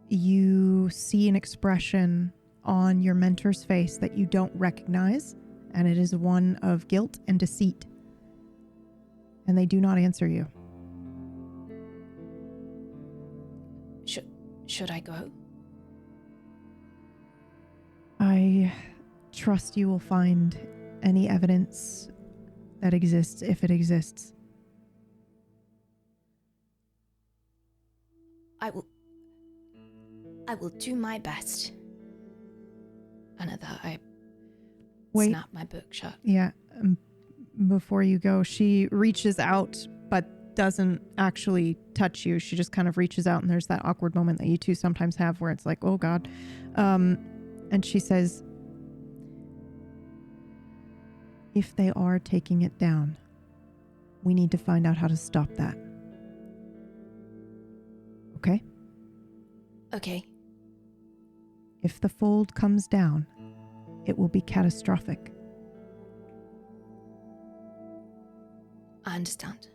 you see an expression on your mentor's face that you don't recognize, and it is one of guilt and deceit. And they do not answer you. Should I go? I trust you will find any evidence that exists, if it exists. I will do my best. And at that, I snap my book shut. Yeah. Before you go, she reaches out, but doesn't actually touch you. She just kind of reaches out, and there's that awkward moment that you two sometimes have where it's like, oh God. And she says, if they are taking it down, we need to find out how to stop that. Okay? Okay. If the fold comes down, it will be catastrophic. I understand.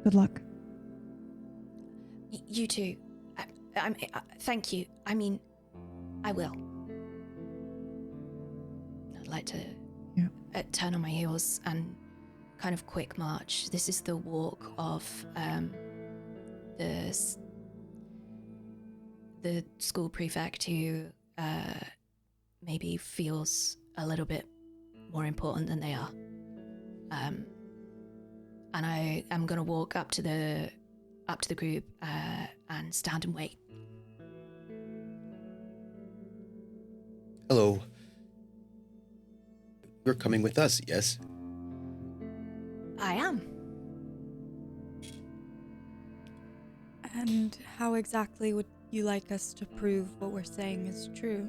Good luck. You too. Thank you. I mean, I will. I'd like to turn on my heels and kind of quick march. This is the walk of the school prefect who maybe feels a little bit more important than they are. And I am gonna walk up to the group and stand and wait. Hello. You're coming with us, yes? I am. And how exactly would you like us to prove what we're saying is true?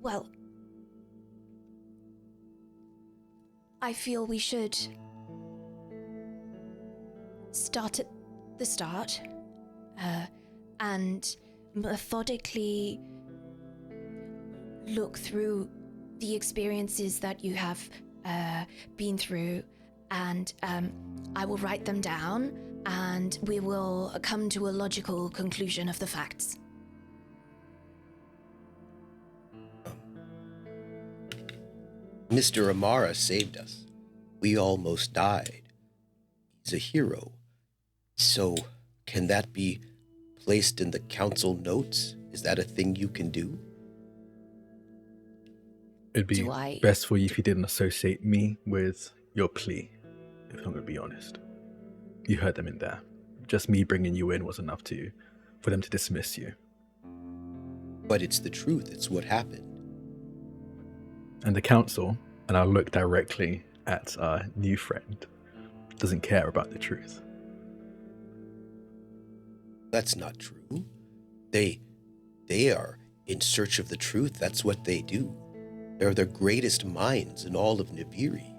Well, I feel we should start at the start and methodically look through the experiences that you have been through, and I will write them down, and we will come to a logical conclusion of the facts. Mr. Amara saved us. We almost died. He's a hero. So, can that be placed in the council notes? Is that a thing you can do? It'd be Do I- best for you if you didn't associate me with your plea, if I'm going to be honest. You heard them in there. Just me bringing you in was enough for them to dismiss you. But it's the truth. It's what happened. And the council, and I'll look directly at our new friend, doesn't care about the truth. That's not true. They are in search of the truth. That's what they do. They're the greatest minds in all of Naviri.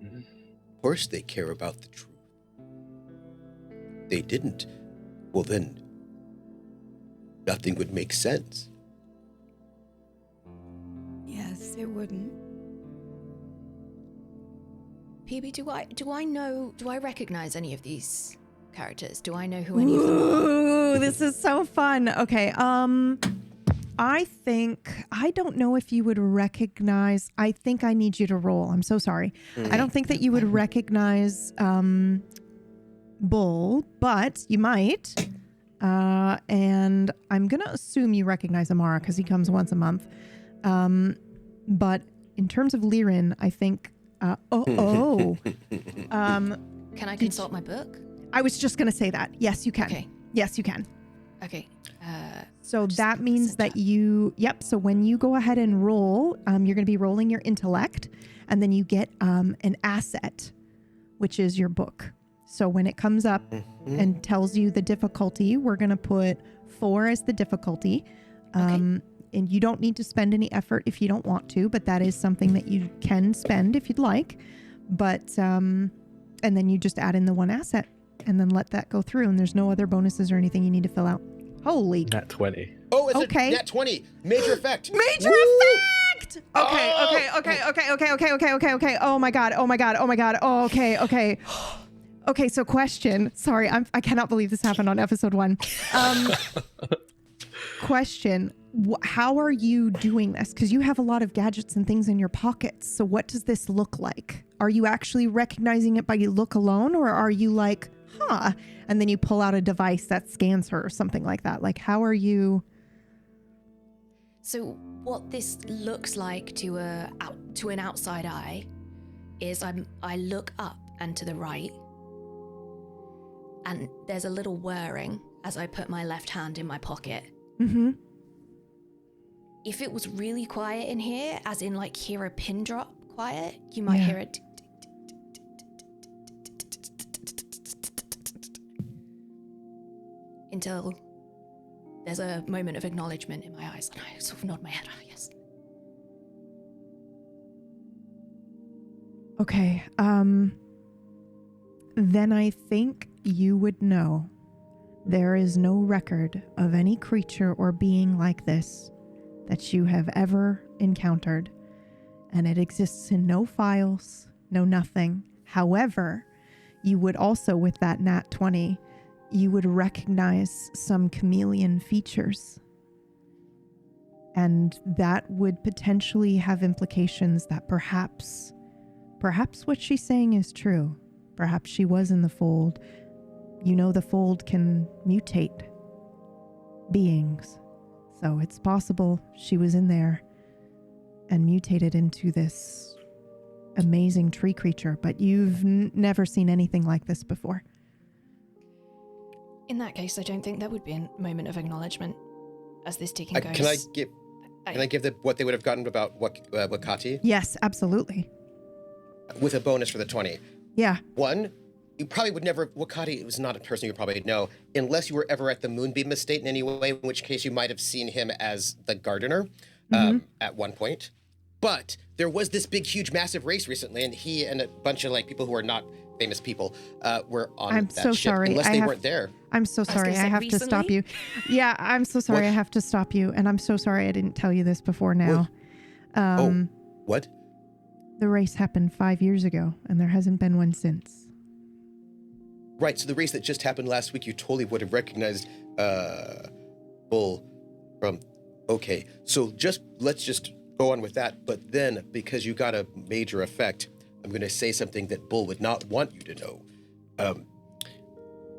Of course they care about the truth. They didn't, well then, nothing would make sense. Yes, it wouldn't. PB, do I recognize any of these characters? Do I know who any of them are? Ooh, this is so fun. Okay, I don't know if you would recognize, I think I need you to roll. I'm so sorry. I don't think that you would recognize Bull, but you might. And I'm going to assume you recognize Amara because he comes once a month. But in terms of Lirin, I think, Can I consult my book? I was just going to say that. Yes, you can. Okay. Yes, you can. Okay. So that means that so when you go ahead and roll, you're going to be rolling your intellect, and then you get an asset, which is your book. So when it comes up and tells you the difficulty, we're going to put 4 as the difficulty. And you don't need to spend any effort if you don't want to, but that is something that you can spend if you'd like. But, and then you just add in the 1 asset and then let that go through. And there's no other bonuses or anything you need to fill out. Holy. Nat 20. Oh, it's Okay. a nat 20. Major effect. Major effect! Okay. Oh my god. Oh, okay. Okay, so question. Sorry, I cannot believe this happened on episode 1. Question. How are you doing this? Because you have a lot of gadgets and things in your pockets. So what does this look like? Are you actually recognizing it by look alone? Or are you like, huh? And then you pull out a device that scans her or something like that. Like, how are you? So what this looks like to an outside eye is I look up and to the right, and there's a little whirring as I put my left hand in my pocket. Mm-hmm. If it was really quiet in here, as in like hear a pin drop quiet, you might hear it. Until there's a moment of acknowledgement in my eyes, and I sort of nod my head, yes. Okay. Then I think you would know there is no record of any creature or being like this that you have ever encountered, and it exists in no files, no nothing. However, you would also, with that nat 20, you would recognize some chameleon features. And that would potentially have implications that perhaps what she's saying is true. Perhaps she was in the fold. You know, the fold can mutate beings. So it's possible she was in there and mutated into this amazing tree creature, but you've never seen anything like this before. In that case, I don't think that would be a moment of acknowledgement as this taking goes. Can I give what they would have gotten about Wakati? Yes, absolutely. With a bonus for the 20. Yeah. 1, you probably would never, Wakati was not a person you probably know, unless you were ever at the Moonbeam Estate in any way, in which case you might have seen him as the gardener at one point. But there was this big, huge, massive race recently, and he and a bunch of like people who are not famous people were on that ship, unless they weren't there. I'm so sorry. I have to stop you. Yeah, I'm so sorry. What? I have to stop you. And I'm so sorry I didn't tell you this before now. What? The race happened 5 years ago, and there hasn't been one since. Right, so the race that just happened last week, you totally would have recognized Bull from... Okay, so let's just go on with that. But then, because you got a major effect, I'm going to say something that Bull would not want you to know.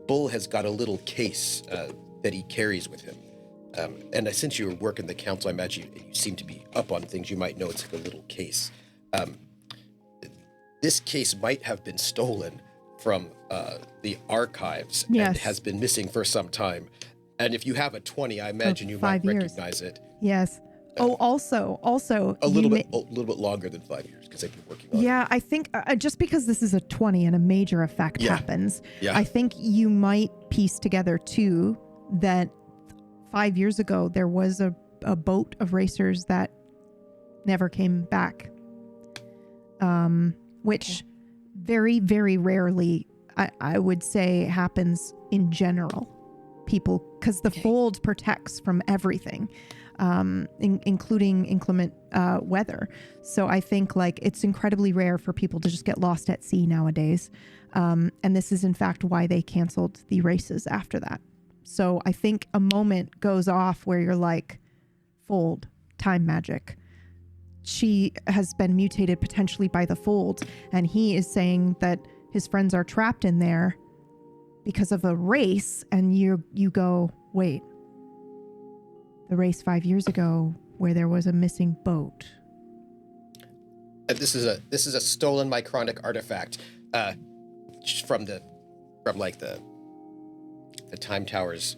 Bull has got a little case that he carries with him. And since you work in the council, I imagine you seem to be up on things. You might know it's like a little case. This case might have been stolen from the archives and has been missing for some time. And if you have a 20, I imagine you might recognize it. Yes. Also, a little bit longer than 5 years because I've been working on it. Yeah, I think just because this is a 20 and a major effect happens, I think you might piece together too that 5 years ago there was a boat of racers that never came back, which very, very rarely, I would say, happens in general. People, because the fold protects from everything. Including inclement weather. So I think like it's incredibly rare for people to just get lost at sea nowadays. And this is in fact why they canceled the races after that. So I think a moment goes off where you're like, fold, time magic. She has been mutated potentially by the fold. And he is saying that his friends are trapped in there because of a race. And you go, wait. The race 5 years ago where there was a missing boat. This is a stolen mycronic artifact from the Time Tower's,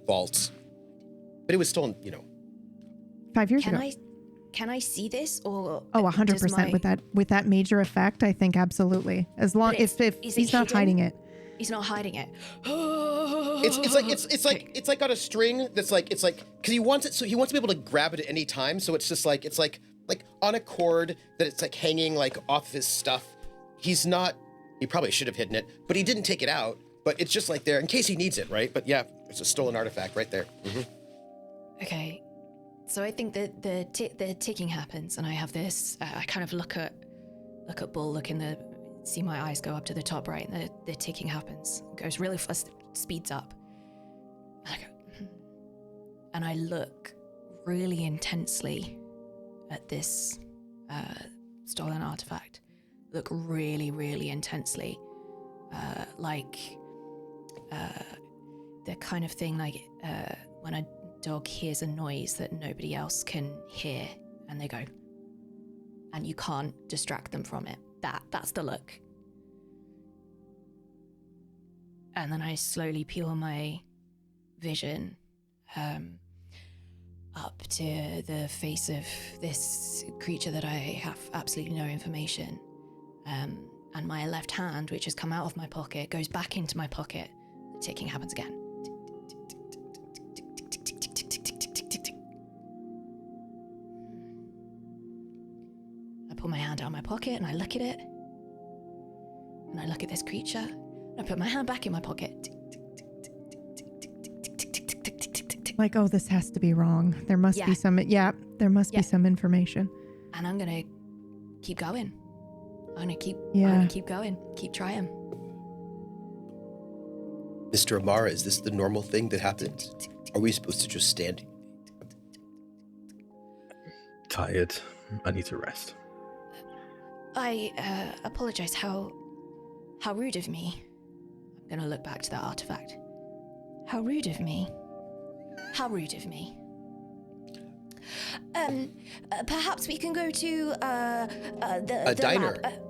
vaults. But it was stolen, 5 years ago. Can I see this or? Oh, 100% with that major effect. I think absolutely. As long if he's not hiding it. He's not hiding it. It's like on a string that's like because he wants it, so he wants to be able to grab it at any time. So it's just like it's like on a cord that it's like hanging like off of his stuff. He probably should have hidden it, but he didn't take it out. But it's just like there in case he needs it, right? But yeah, it's a stolen artifact right there. Mm-hmm. Okay, so I think that the ticking happens, and I have this. I kind of look at Bull, see my eyes go up to the top right, and the ticking happens. It goes really fast, speeds up. And I go, and I look really intensely at this stolen artifact. Look really, really intensely. The kind of thing when a dog hears a noise that nobody else can hear, and they go, and you can't distract them from it. That's the look. And then I slowly peel my vision up to the face of this creature that I have absolutely no information. And my left hand, which has come out of my pocket, goes back into my pocket. The ticking happens again. I pull my hand out of my pocket and I look at it. And I look at this creature. And I put my hand back in my pocket. Like, oh, this has to be wrong. There must be some, there must be some information. And I'm going to keep going. I'm going to keep going. Keep trying. Mr. Amara, is this the normal thing that happens? Are we supposed to just stand? Tired. I need to rest. I apologize. How rude of me. I'm going to look back to that artifact. How rude of me. How rude of me. Perhaps we can go to the diner. Lab.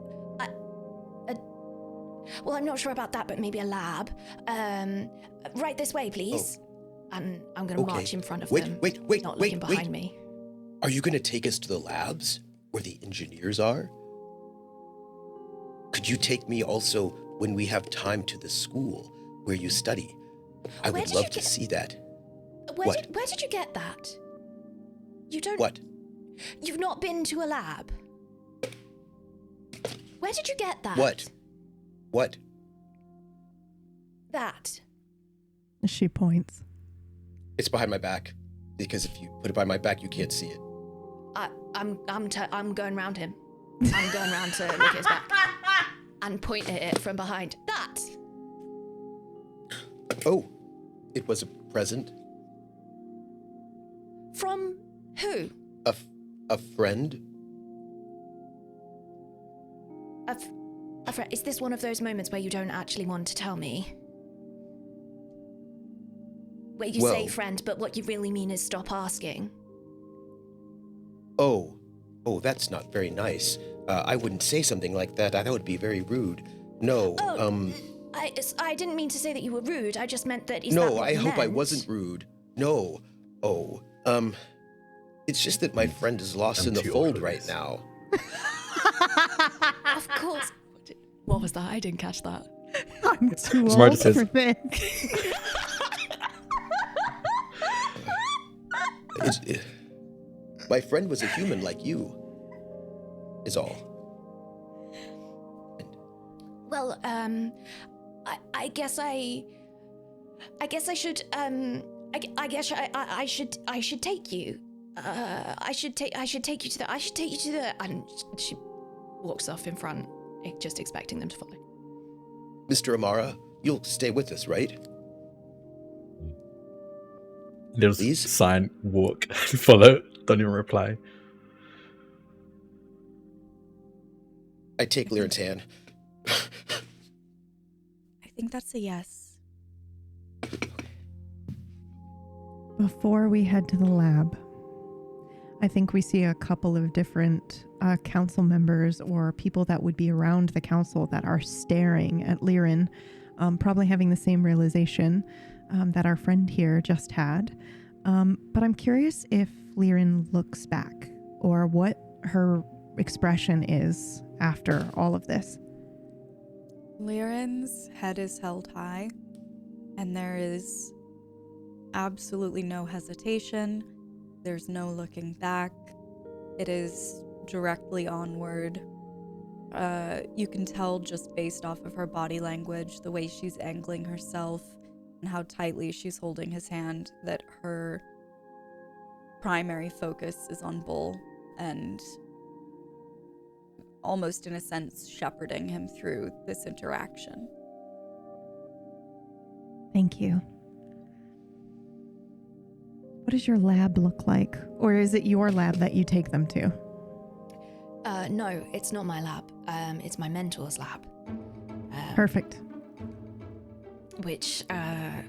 Well, I'm not sure about that, but maybe a lab. Right this way, please. Oh. And I'm going to march in front of them. Wait, not looking behind me. Are you going to take us to the labs where the engineers are? Could you take me also when we have time to the school where you study? I would love to see that. Where did you get that? You don't... What? You've not been to a lab. Where did you get that? What? That. She points. It's behind my back. Because if you put it behind my back, you can't see it. I'm going round him. I'm going round to look at his back. And point at it from behind. That! Oh, it was a present? From who? A friend? A friend. Is this one of those moments where you don't actually want to tell me? Where you say friend, but what you really mean is stop asking. Oh, that's not very nice. I wouldn't say something like that. That would be very rude. No, I didn't mean to say that you were rude. I just meant that. I hope I wasn't rude. No. It's just that my friend is lost in the fold right now. Of course. What was that? I didn't catch that. I'm too old for this. My friend was a human like you, is all. Well, I guess I should take you. I should take you to the. And she walks off in front, just expecting them to follow. Mr. Amara, you'll stay with us, right? There's Please? sign, walk, follow, don't even reply. I take Lyran's hand. I think that's a yes. Before we head to the lab, I think we see a couple of different council members or people that would be around the council that are staring at Lyran, probably having the same realization that our friend here just had. But I'm curious if Lyran looks back or what her expression is after all of this. Lyran's head is held high, and there is absolutely no hesitation. There's no looking back. It is directly onward. You can tell just based off of her body language, the way she's angling herself, and how tightly she's holding his hand, that her primary focus is on Bull and almost in a sense shepherding him through this interaction. Thank you. What does your lab look like? Or is it your lab that you take them to? No, it's not my lab. It's my mentor's lab. Perfect. Which I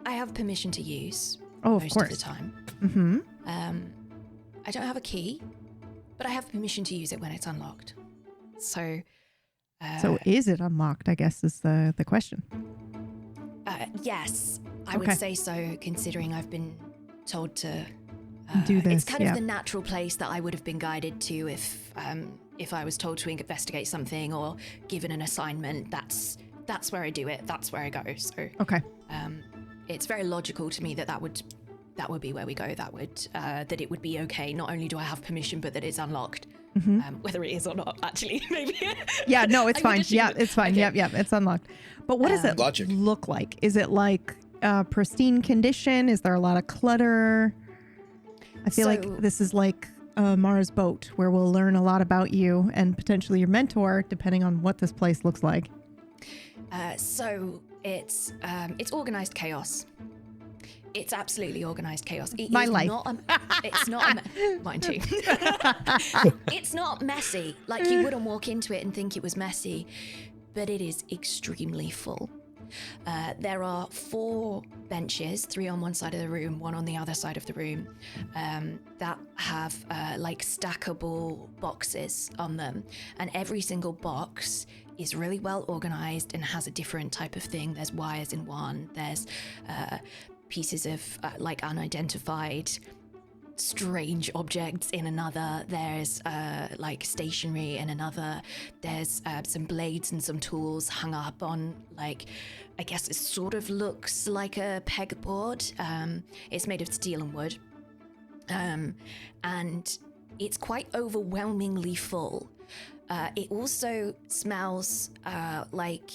have permission to use most of the time. Mm-hmm. I don't have a key, but I have permission to use it when it's unlocked. So is it unlocked, I guess, is the question. Yes, I would say so, considering I've been told to do this. It's kind of the natural place that I would have been guided to if I was told to investigate something or given an assignment. That's where I do it. That's where I go. So okay. It's very logical to me that would be where we go. That it would be okay. Not only do I have permission, but that it's unlocked. Mm-hmm. Whether it is or not, actually, maybe. Yeah, no, it's fine. Yeah, it's fine. Okay. Yep, it's unlocked. But what does it look like? Is it like pristine condition? Is there a lot of clutter? I feel like this is like Mara's boat, where we'll learn a lot about you and potentially your mentor, depending on what this place looks like. So it's organized chaos. It's absolutely organized chaos. My life. It's not mine too. It's not messy. Like, you wouldn't walk into it and think it was messy, but it is extremely full. There are 4 benches, 3 on one side of the room, 1 on the other side of the room, that have like stackable boxes on them, and every single box is really well organized and has a different type of thing. There's wires in one, there's pieces of like unidentified strange objects in another, there's like stationery in another, there's some blades and some tools hung up on, like, I guess it sort of looks like a pegboard. It's made of steel and wood, and it's quite overwhelmingly full. It also smells like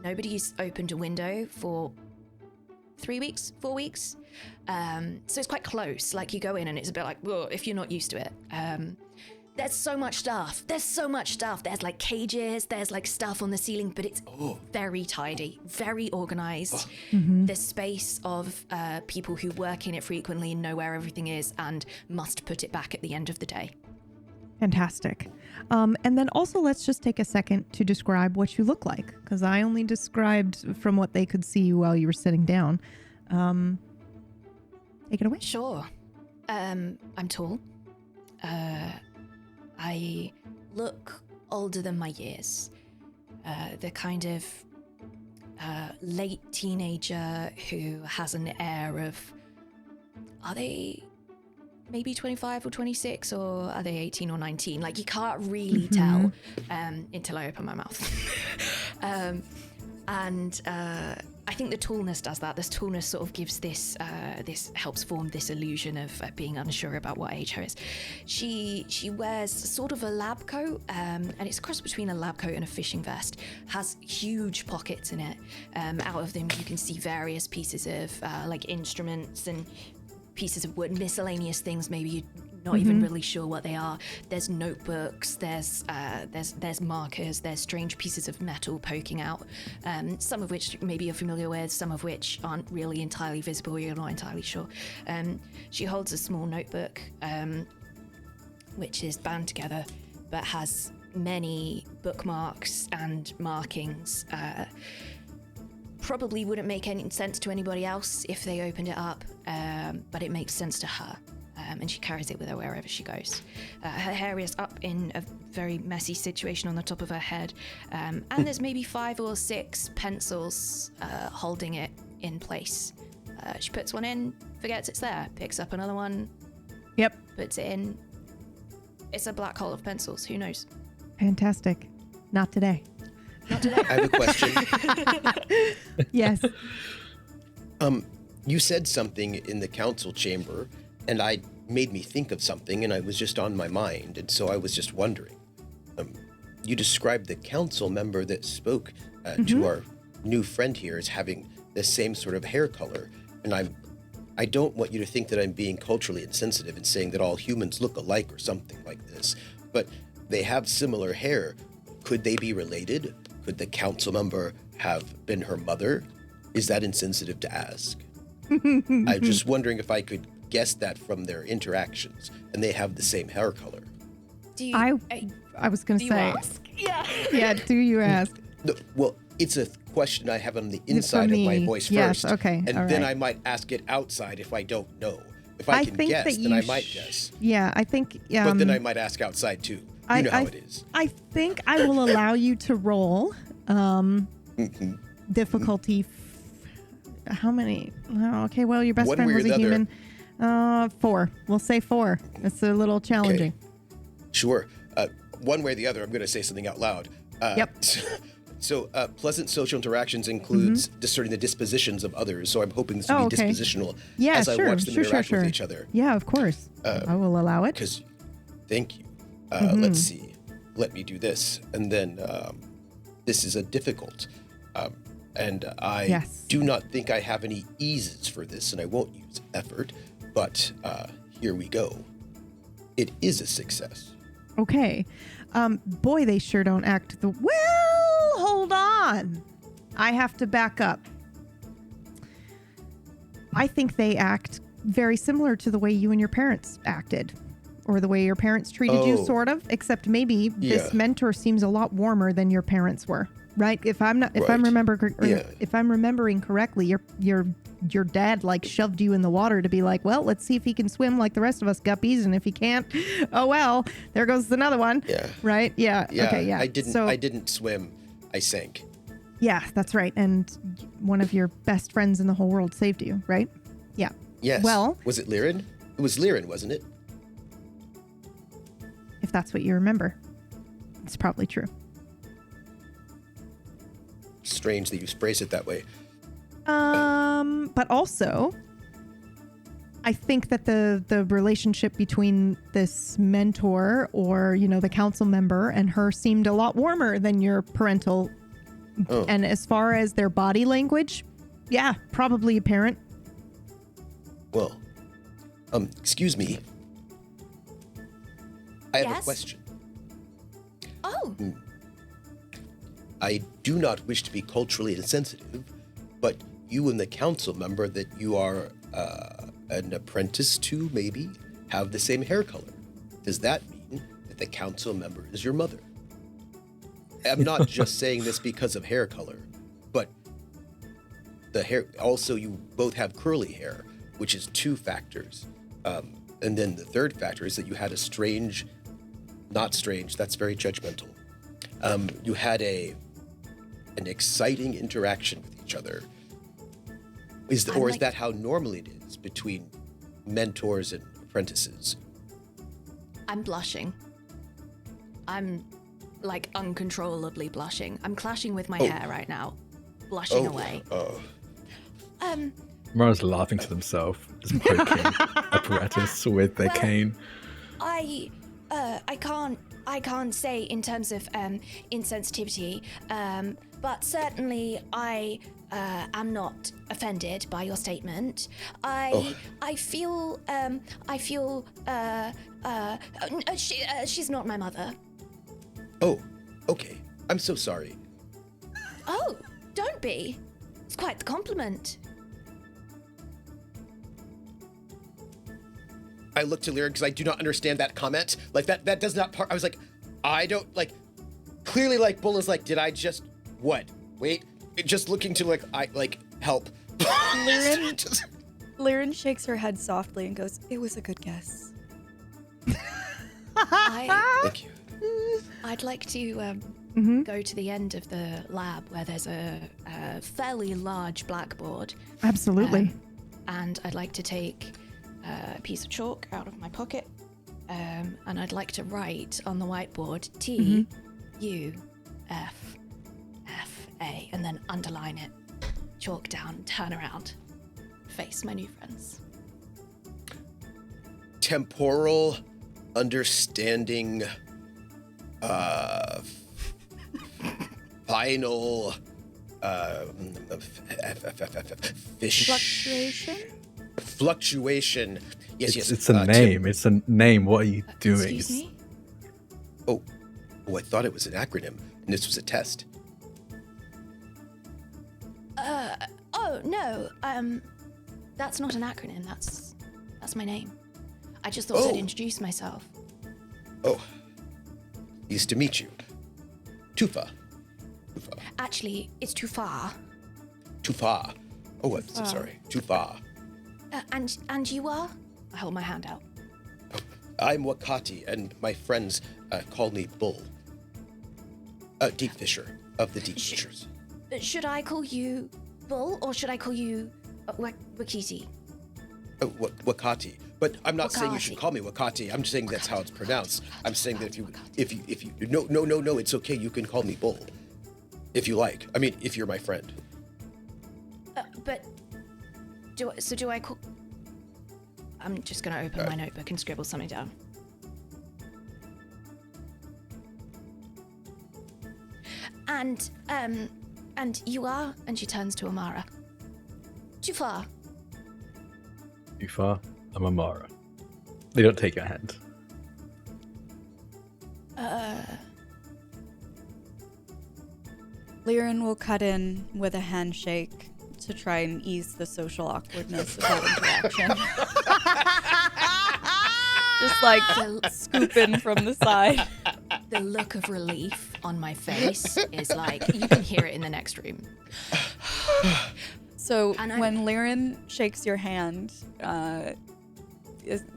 nobody's opened a window for 3 weeks, 4 weeks. So it's quite close. Like, you go in and it's a bit like, whoa, if you're not used to it. There's so much stuff. There's like cages, there's like stuff on the ceiling, but it's very tidy, very organized. Mm-hmm. The space of people who work in it frequently know where everything is and must put it back at the end of the day. Fantastic. And then also, let's just take a second to describe what you look like, because I only described from what they could see while you were sitting down. Take it away. Sure. I'm tall. I look older than my years. The kind of late teenager who has an air of, are they maybe 25 or 26, or are they 18 or 19? Like, you can't really tell until I open my mouth. And I think the tallness does that. This tallness sort of gives this helps form this illusion of being unsure about what age her is. She wears sort of a lab coat, and it's a cross between a lab coat and a fishing vest. Has huge pockets in it. Out of them you can see various pieces of like instruments and pieces of wood, miscellaneous things. Maybe you're not even really sure what they are. There's notebooks, there's markers, there's strange pieces of metal poking out, some of which maybe you're familiar with, some of which aren't really entirely visible, you're not entirely sure. She holds a small notebook, which is bound together, but has many bookmarks and markings. Probably wouldn't make any sense to anybody else if they opened it up, but it makes sense to her. And she carries it with her wherever she goes. Her hair is up in a very messy situation on the top of her head, and there's maybe 5 or 6 pencils holding it in place. She puts one in, forgets it's there, picks up another one, puts it in. It's a black hole of pencils, who knows? Fantastic. Not today. Not today. I have a question. Yes. You said something in the council chamber, and I made me think of something, and I was just on my mind, and so I was just wondering. You described the council member that spoke to our new friend here as having the same sort of hair color, and I don't want you to think that I'm being culturally insensitive and saying that all humans look alike or something like this, but they have similar hair. Could they be related? Could the council member have been her mother? Is that insensitive to ask? I'm just wondering if I could guess that from their interactions, and they have the same hair color. Do you, I was going to say. Ask? Yeah. Yeah, do you ask? No, well, it's a question I have on the inside of my voice yes, first. Okay. And then I might ask it outside if I don't know. If I can guess, then I might guess. Yeah, I think. But then I might ask outside too. You know how it is. I think I will allow you to roll. Difficulty. How many? Oh, okay, well, your best One friend way or was a the other. human. 4. We'll say 4. It's a little challenging. Okay. Sure. One way or the other, I'm going to say something out loud. Yep. So pleasant social interactions includes discerning the dispositions of others. So I'm hoping this will be dispositional as I watch them interact with each other. Yeah, of course. I will allow it. Thank you. Let's see. Let me do this. And then this is a difficult. And I do not think I have any eases for this, and I won't use effort. But here we go. It is a success. Okay. Boy, they sure don't act well, hold on. I have to back up. I think they act very similar to the way you and your parents acted, or the way your parents treated you, sort of, except maybe this mentor seems a lot warmer than your parents were. Right? If I'm remembering correctly, your dad like shoved you in the water to be like, well, let's see if he can swim like the rest of us guppies, and if he can't, oh well, there goes another one. Yeah. Right? Yeah. Okay. Yeah. I didn't swim. I sank. Yeah, that's right. And one of your best friends in the whole world saved you, right? Yeah. Yes. Well, was it Liren? It was Liren, wasn't it? If that's what you remember, it's probably true. Strange that you phrase it that way. But also, I think that the relationship between this mentor or, the council member and her seemed a lot warmer than your parental. Oh. And as far as their body language, yeah, probably a parent. Well, excuse me. I have a question. Oh. I do not wish to be culturally insensitive, but you and the council member that you are an apprentice to, maybe, have the same hair color. Does that mean that the council member is your mother? I'm not just saying this because of hair color, but the hair. Also, you both have curly hair, which is 2 factors. And then the third factor is that you had a strange, not strange, that's very judgmental. You had an exciting interaction with each other. Is that how normally it is between mentors and apprentices? I'm blushing. I'm like uncontrollably blushing. I'm clashing with my hair right now, blushing away. Amara's laughing to themselves, just poking apparatus with their cane. I can't say in terms of insensitivity, but certainly I am not offended by your statement. I feel she's not my mother. Oh, okay. I'm so sorry. Oh, don't be. It's quite the compliment. I look to Lyra because I do not understand that comment. Like that does not I was like, I don't like. Clearly, like Bull is like, did I just what? Wait, just looking to help. Lyran shakes her head softly and goes, "It was a good guess." Thank you. I'd like to go to the end of the lab where there's a fairly large blackboard. Absolutely. And I'd like to take a piece of chalk out of my pocket, and I'd like to write on the whiteboard T-U-F-F-A, and then underline it, chalk down, turn around, face my new friends. Temporal understanding, final, fluctuation. Yes. It's a name. It's a name. What are you doing? Excuse me? Oh, I thought it was an acronym, and this was a test. Oh no. That's not an acronym. That's my name. I just thought I'd introduce myself. Oh, pleased to meet you. Tufa. Actually, it's too far. Tufa. Oh, I'm so sorry. Tufa. And you are? I hold my hand out. I'm Wakati, and my friends call me Bull. Deep Fisher of the Deep Fishers. Should I call you Bull or should I call you Wakiti? Wakati. But I'm not saying you should call me Wakati. I'm just saying that's how it's pronounced. I'm saying that if you no, it's okay. You can call me Bull, if you like. I mean, if you're my friend. But do I call? I'm just gonna open my notebook and scribble something down. And you are? And she turns to Amara. Too far. Too far? I'm Amara. They don't take your hand. Lyran will cut in with a handshake to try and ease the social awkwardness of that interaction. Just like scoop in from the side. The look of relief on my face is like, you can hear it in the next room. So when Lyran shakes your hand,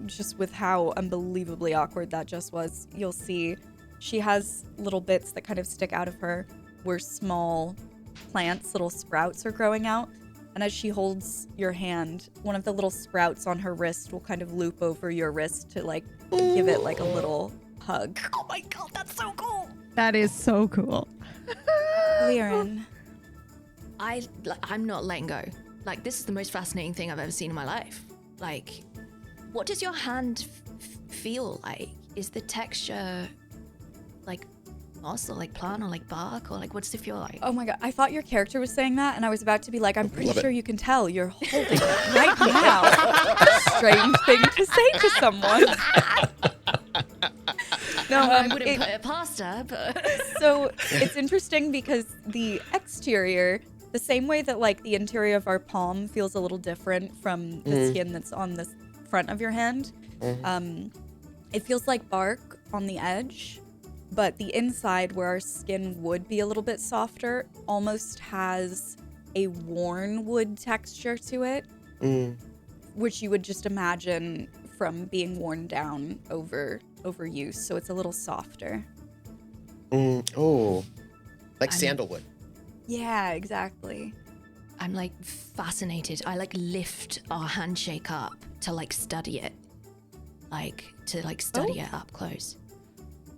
just with how unbelievably awkward that just was, you'll see she has little bits that kind of stick out of her where small plants, little sprouts are growing out. And as she holds your hand, one of the little sprouts on her wrist will kind of loop over your wrist to like give it like a little hug. Oh my god, that's so cool! That is so cool. Lyran. I'm not letting go. Like, this is the most fascinating thing I've ever seen in my life. Like, what does your hand feel like? Is the texture like moss or like plant or like bark or like, what's it feel like? Oh my god, I thought your character was saying that and I was about to be like, I'm pretty sure you can tell you're holding it right now. Strange thing to say to someone. No, I wouldn't put it past her, but... So it's interesting because the exterior, the same way that like the interior of our palm feels a little different from the skin that's on the front of your hand, it feels like bark on the edge, but the inside where our skin would be a little bit softer almost has a worn wood texture to it, which you would just imagine from being worn down over use. So it's a little softer. Oh, like sandalwood. Yeah, exactly. I'm like fascinated. I like lift our handshake up to like study it. Study it up close.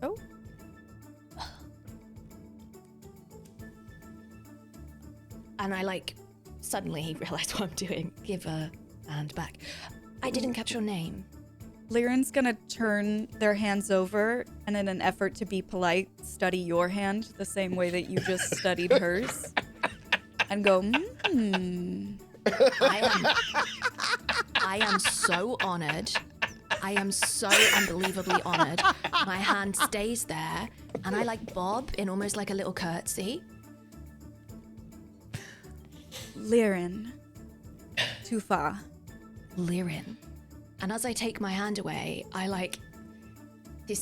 Oh. And I like suddenly realize what I'm doing. Give a hand back. I didn't catch your name. Liren's gonna turn their hands over and in an effort to be polite, study your hand the same way that you just studied hers. And go, I am so honored. I am so unbelievably honored. My hand stays there and I like bob in almost like a little curtsy. Liren. Tufa. Liren. And as I take my hand away, I like, I'm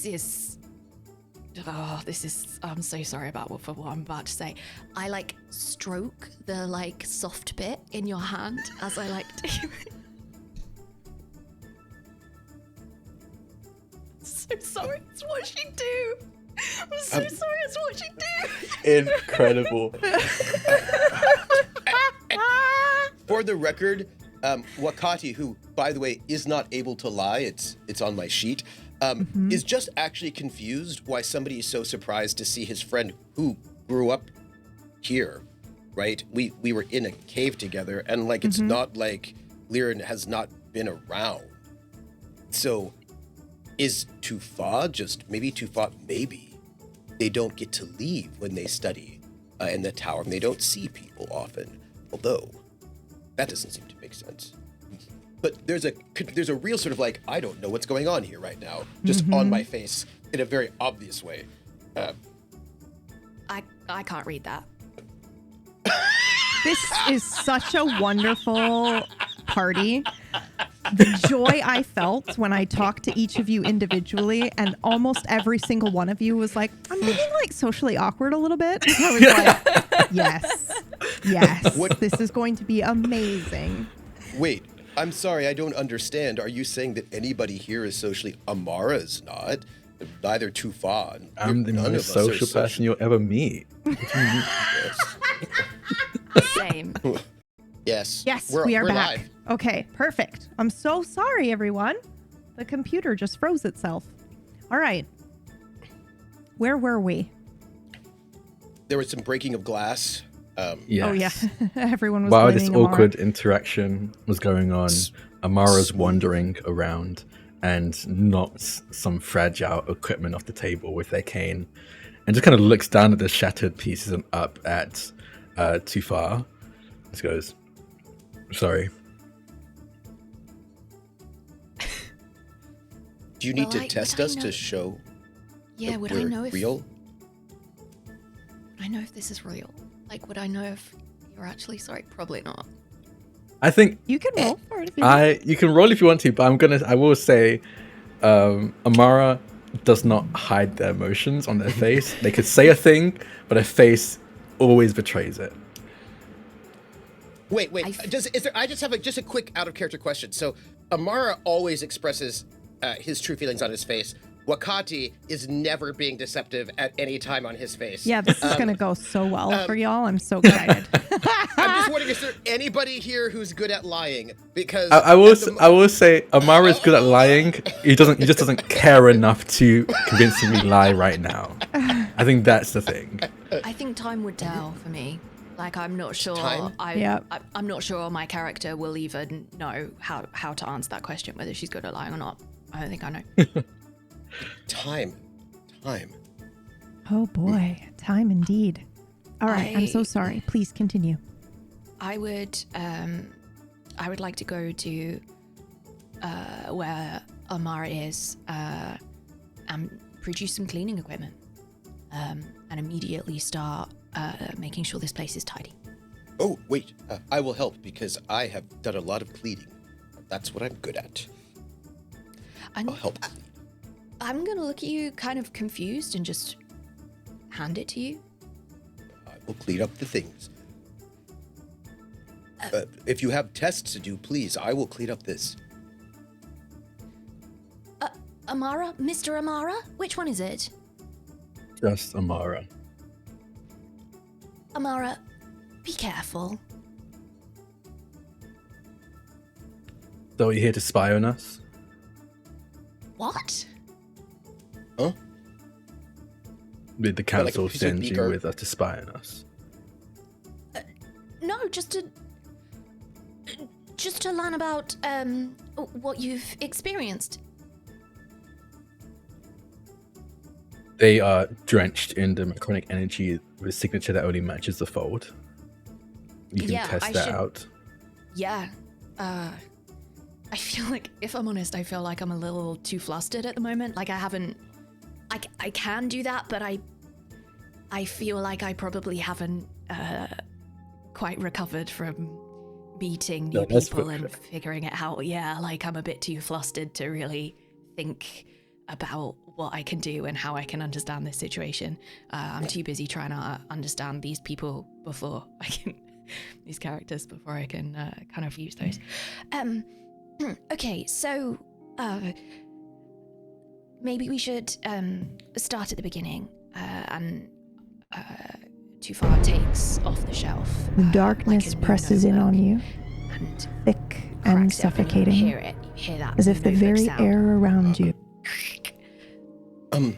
so sorry for what I'm about to say. I like stroke the like soft bit in your hand as I like do it. So sorry, it's what she do. I'm so sorry, it's what she do. Incredible. For the record, Wakati, who, by the way, is not able to lie, it's on my sheet, is just actually confused why somebody is so surprised to see his friend who grew up here, right? We were in a cave together, and like it's not like Liren has not been around. So is Tufa maybe they don't get to leave when they study in the tower, and they don't see people often, although that doesn't seem to make sense. But there's a real sort of like, I don't know what's going on here right now, just on my face in a very obvious way. I can't read that. This is such a wonderful party. The joy I felt when I talked to each of you individually, and almost every single one of you was like, I'm getting like socially awkward a little bit. I was like, yes, this is going to be amazing. Wait, I'm sorry, I don't understand. Are you saying that anybody here is socially? Amara is not. Neither Tufa. I'm the most social person you'll ever meet. Same. Yes. Yes, we are back. Live. Okay, perfect. I'm so sorry, everyone. The computer just froze itself. All right. Where were we? There was some breaking of glass. Yes. Oh, yeah. Everyone was While this blaming Amara. awkward interaction was going on, Amara's wandering around and knocks some fragile equipment off the table with their cane and just kind of looks down at the shattered pieces and up at Tufa. Just goes, sorry. Do you need to test us to show Yeah, would I we're know if real? Would I know if this is real? Like, would I know if you're actually sorry? Probably not. I think You can roll for it if you want. you can roll if you want to, but I will say Amara does not hide their emotions on their face. They could say a thing, but their face always betrays it. Wait. I just have a quick out of character question. So Amara always expresses his true feelings on his face. Wakati is never being deceptive at any time on his face. Yeah, this is going to go so well for y'all. I'm so excited. I'm just wondering, is there anybody here who's good at lying? Because I will say Amara is good at lying. He just doesn't care enough to convincingly lie right now. I think that's the thing. I think time would tell for me. Like, I'm not sure. Time? I'm not sure my character will even know how to answer that question, whether she's good at lying or not. I don't think I know. Time. Oh boy, time indeed. All right, I'm so sorry. Please continue. I would like to go to where Amara is and produce some cleaning equipment and immediately start making sure this place is tidy. Oh, wait. I will help because I have done a lot of cleaning. That's what I'm good at. I'll help. I'm going to look at you kind of confused and just hand it to you. I will clean up the things. If you have tests to do, please, I will clean up this. Amara? Mr. Amara? Which one is it? Just Amara. Amara, be careful. So you're here to spy on us? What? Huh? Did the council piece of send you beaker? with us to spy on us? No, just to learn about what you've experienced. They are drenched in the macronic energy with a signature that only matches the fold. You can test that out. Yeah. I feel like, if I'm honest, I feel like I'm a little too flustered at the moment. Like I can do that, but I feel like I probably haven't quite recovered from meeting new people and figuring it out. Yeah, like I'm a bit too flustered to really think about what I can do and how I can understand this situation. I'm too busy trying to understand these people before I can, these characters before I can kind of use those. Okay, so maybe we should start at the beginning and Too Far takes off the shelf. The darkness presses in on you, and thick and suffocating, you hear it. You hear that as if the notebook very sound. air around you. I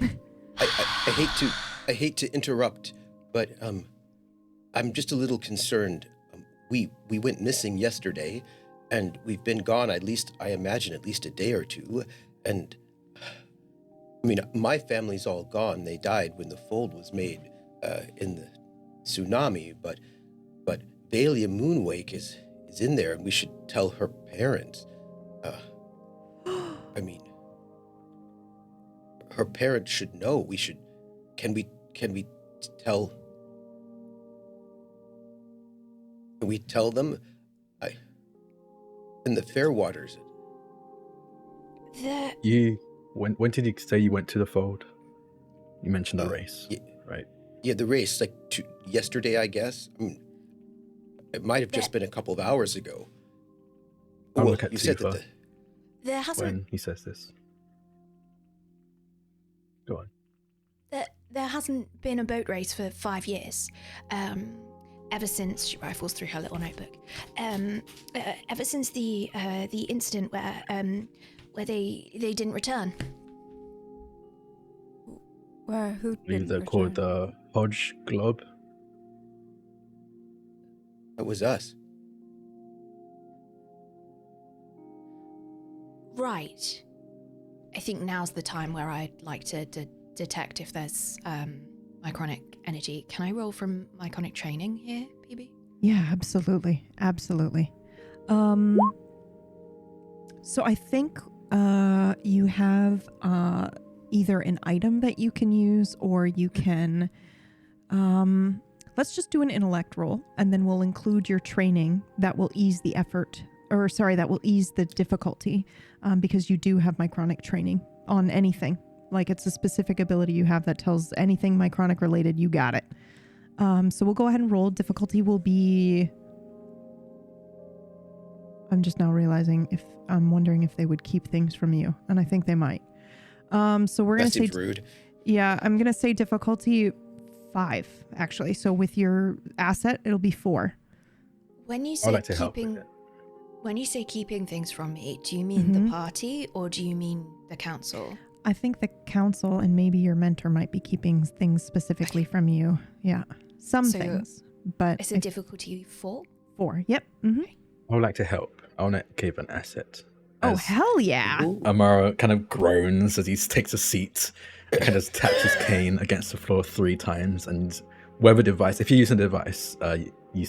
hate to interrupt, but I'm just a little concerned. We went missing yesterday, and we've been gone I imagine at least a day or two. And I mean, my family's all gone. They died when the fold was made in the tsunami. But Valia Moonwake is in there, and we should tell her parents. I mean, her parents should know. We should. Can we tell? Can we tell them? In the Fairwaters. When did you say you went to the fold? You mentioned the race, right? Yeah, the race, like yesterday, I guess. I mean, it might have just been a couple of hours ago. I'll look at you said that There hasn't. when he says this. Go on. There hasn't been a boat race for 5 years. Ever since, she rifles through her little notebook. Ever since the incident where they didn't return. Who I believe they're called the Hodge Globe. That was us. Right. I think now's the time where I'd like to detect if there's mycronic energy. Can I roll from mycronic training here, PB? Yeah, absolutely. Absolutely. So I think you have either an item that you can use, or you can let's just do an intellect roll, and then we'll include your training that will ease the effort, or sorry, that will ease the difficulty, because you do have mycronic training on anything. Like, it's a specific ability you have that tells anything mycronic related, you got it. So we'll go ahead and roll. Difficulty will be... I'm just now realizing I'm wondering if they would keep things from you, and I think they might. So we're going to say... That seems rude. Yeah, I'm going to say difficulty 5, actually. So with your asset, it'll be 4. When you say I'd like to help with keeping... it. When you say keeping things from me, do you mean the party or do you mean the council? I think the council and maybe your mentor might be keeping things specifically from you. Yeah. Some So things, but It's a difficulty 4? 4. Yep. Mm-hmm. I would like to help. I want to give an asset. Oh, As hell yeah. Amara kind of groans as he takes a seat and kind of taps his cane against the floor 3 times. And whatever device, if you're using the device, you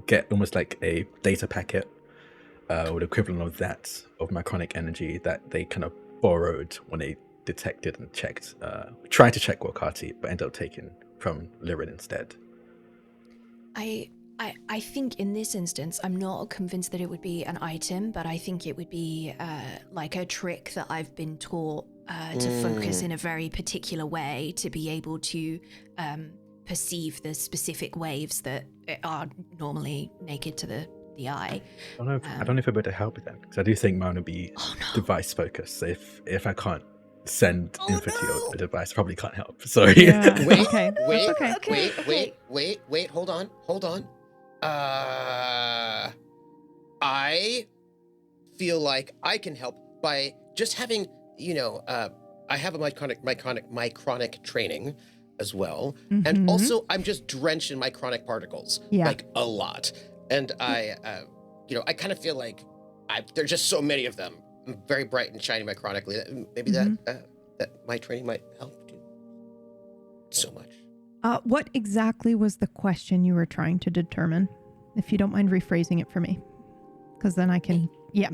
get almost like a data packet or the equivalent of that, of mycronic energy that they kind of borrowed when they detected and checked, tried to check Wakati, but ended up taking from Lyrin instead. I think in this instance, I'm not convinced that it would be an item, but I think it would be like a trick that I've been taught to focus in a very particular way to be able to perceive the specific waves that are normally naked to the the eye. I don't know if I'm able to help with that, because I do think mine would be device focused. So if I can't send info to your device, I probably can't help. Sorry. Yeah. Wait, Okay. wait, That's okay. wait, hold on. I feel like I can help by just having, I have a mycronic training as well. And also I'm just drenched in mycronic particles, like a lot. And I kind of feel like there's just so many of them, very bright and shiny mycronically. Maybe that my training might help do so much. What exactly was the question you were trying to determine? If you don't mind rephrasing it for me, because then I can. Yeah.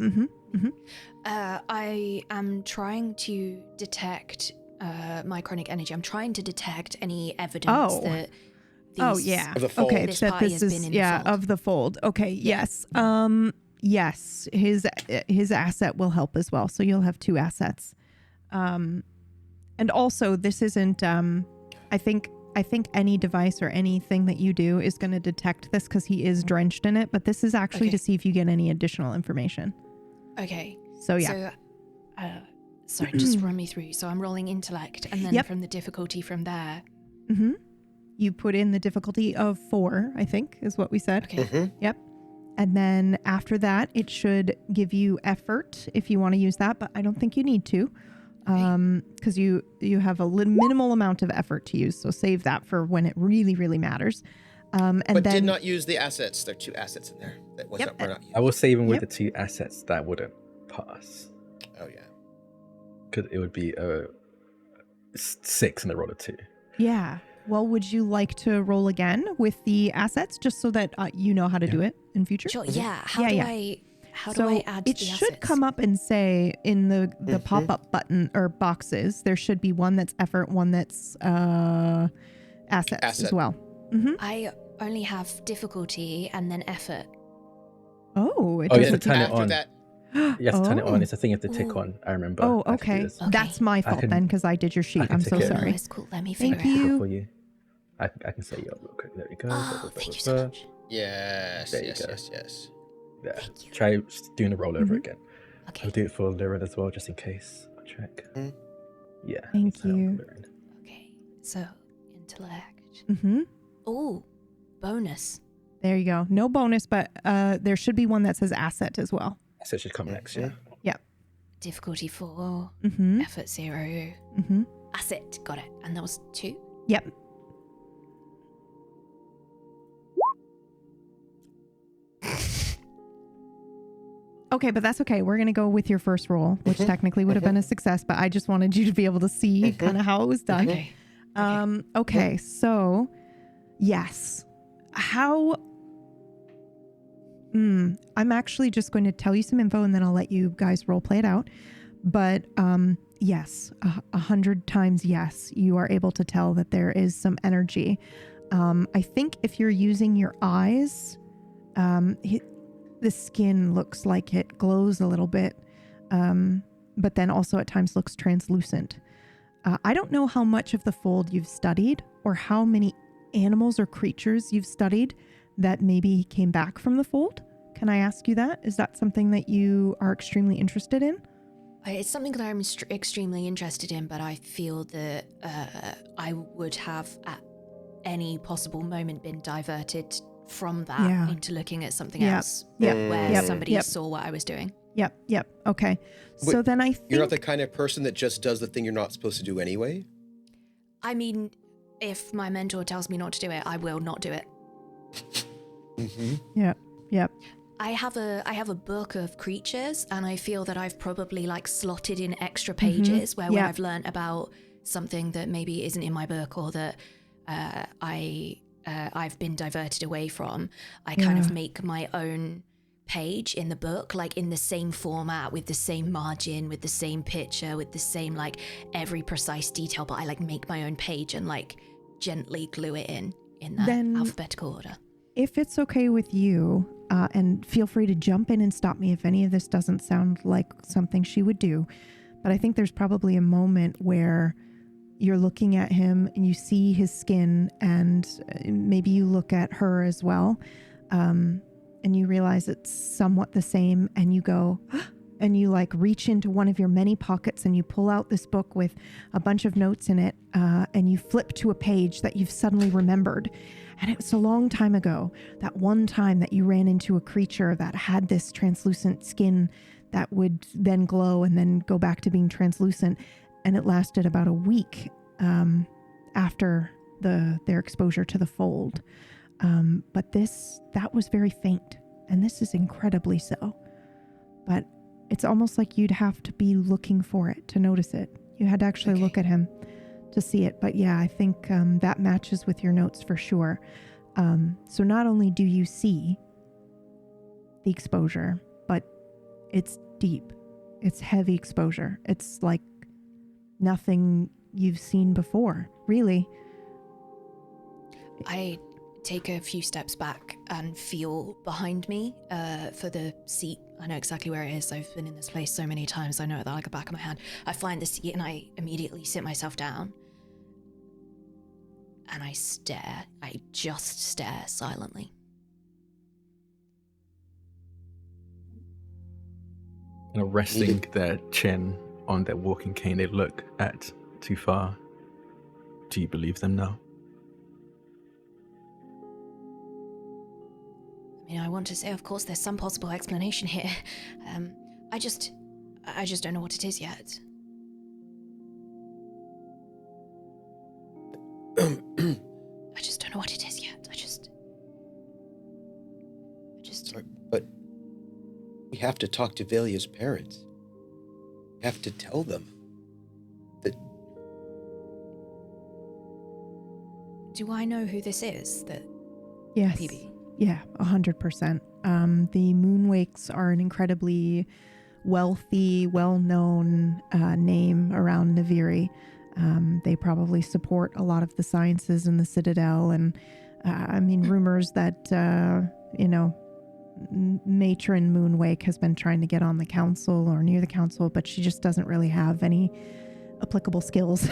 I am trying to detect mycronic energy. I'm trying to detect any evidence that. Of the fold. Okay, this that party this has is been in the fold. of the fold. Okay, yes. Yes, his asset will help as well. So you'll have 2 assets. And also this isn't I think any device or anything that you do is going to detect this because he is drenched in it, but this is actually to see if you get any additional information. Okay. So yeah. So sorry, just run me through. So I'm rolling intellect, and then from the difficulty from there. You put in the difficulty of 4, I think, is what we said. Okay. Yep. And then after that, it should give you effort if you want to use that, but I don't think you need to, because you have a minimal amount of effort to use. So save that for when it really, really matters. But then, did not use the assets. There are 2 assets in there that were not used. I will say even with the 2 assets, that wouldn't pass. Oh yeah. Because it would be a 6 and a roll of 2. Yeah. Well, would you like to roll again with the assets just so that you know how to do it in future? Sure. Yeah. How do I add it the should assets? come up and say in the pop-up button or boxes, there should be one that's effort, one that's assets as well. I only have difficulty and then effort. Oh, it you have to doesn't turn it After on. that, You have to turn it on. It's a thing you have to tick on. I remember. Oh, I have to do okay. this. That's my fault then because I did your sheet. can I'm tick so it. sorry. Oh, it's cool. Let me figure Thank it out. you. For you. I can say real quick. There we go. Oh, thank you so much. yes. There you go. Yes. Yeah. Thank you. Try doing the roll over again. Okay. I'll do it for Lyran as well, just in case. I'll check. Yeah. Thank so you. Lyran. Okay. So intellect. Oh, bonus. there you go. No bonus, but there should be one that says asset as well. So it should come next, yeah. Yep. Difficulty 4. Effort 0. Asset. Got it. And that was 2. Yep. Okay, but that's okay. We're going to go with your first roll, which technically would have been a success, but I just wanted you to be able to see kind of how it was done. Okay. Okay, so yes. How... I'm actually just going to tell you some info and then I'll let you guys role play it out. But yes, 100 times yes, you are able to tell that there is some energy. I think if you're using your eyes, the skin looks like it glows a little bit, but then also at times looks translucent. I don't know how much of the fold you've studied or how many animals or creatures you've studied that maybe came back from the fold. Can I ask you that? Is that something that you are extremely interested in? It's something that I'm extremely interested in, but I feel that I would have at any possible moment been diverted from that into looking at something else where somebody saw what I was doing. Yep. Okay. Wait, so then I think... You're not the kind of person that just does the thing you're not supposed to do anyway? I mean, if my mentor tells me not to do it, I will not do it. Yep. I have a book of creatures, and I feel that I've probably like slotted in extra pages where when I've learned about something that maybe isn't in my book or that I've been diverted away from, I kind of make my own page in the book, like in the same format, with the same margin, with the same picture, with the same like every precise detail, but I like make my own page and like gently glue it in that then, alphabetical order. If it's okay with you, and feel free to jump in and stop me if any of this doesn't sound like something she would do, but I think there's probably a moment where you're looking at him and you see his skin, and maybe you look at her as well. and you realize it's somewhat the same, and you go, and you like reach into one of your many pockets and you pull out this book with a bunch of notes in it, and you flip to a page that you've suddenly remembered. And it was a long time ago, that one time that you ran into a creature that had this translucent skin that would then glow and then go back to being translucent. And it lasted about a week after their exposure to the fold. But that was very faint, and this is incredibly so. But it's almost like you'd have to be looking for it to notice it. You had to actually look at him to see it. But yeah, I think that matches with your notes for sure. So not only do you see the exposure, but it's deep. It's heavy exposure. It's like nothing you've seen before, really. I take a few steps back and feel behind me for the seat. I know exactly where it is. I've been in this place so many times. I know it like the back of my hand. I find the seat and I immediately sit myself down. And I stare. I just stare silently. And resting their chin on their walking cane, they look at Tufar. Do you believe them now? I mean, I want to say, of course, there's some possible explanation here. I just don't know what it is yet. I just don't know what it is yet. I just. Sorry, but we have to talk to Valia's parents. We have to tell them that. Do I know who this is? That. Yes. PB? Yeah, 100%. The Moonwakes are an incredibly wealthy, well-known name around Naviri. They probably support a lot of the sciences in the Citadel, and rumors that Matron Moonwake has been trying to get on the council or near the council, but she just doesn't really have any applicable skills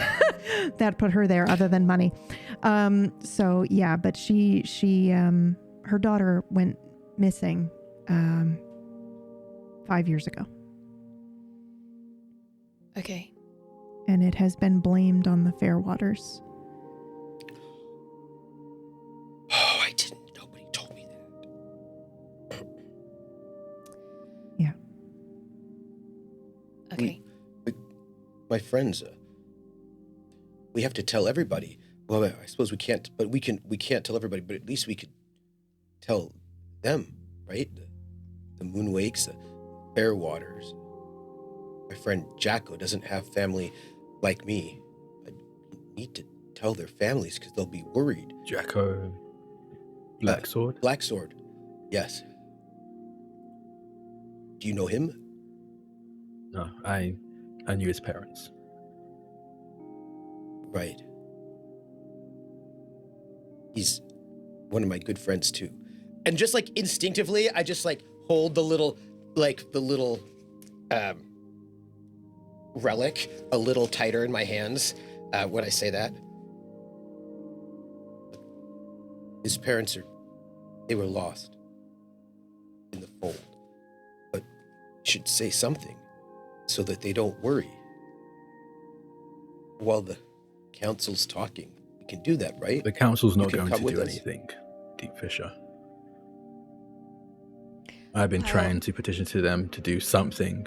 that put her there other than money. So yeah, but she her daughter went missing 5 years ago. Okay. And it has been blamed on the Fairwaters. Oh, I didn't. Nobody told me that. Yeah. Okay. My friends, we have to tell everybody. Well, I suppose we can't, but we can't tell everybody, but at least we could tell them, right? The Moonwakes, the Fairwaters. My friend Jacko doesn't have family like me. I need to tell their families because they'll be worried. Jacko, Blacksword? Blacksword, yes. Do you know him? No, I knew his parents. Right. He's one of my good friends too. And just like instinctively, I just like hold the little relic a little tighter in my hands when I say that. His parents they were lost in the fold. But you should say something so that they don't worry. While the council's talking. We can do that, right? The council's not You can going to come do with us. anything, Deep Fisher. I've been trying to petition to them to do something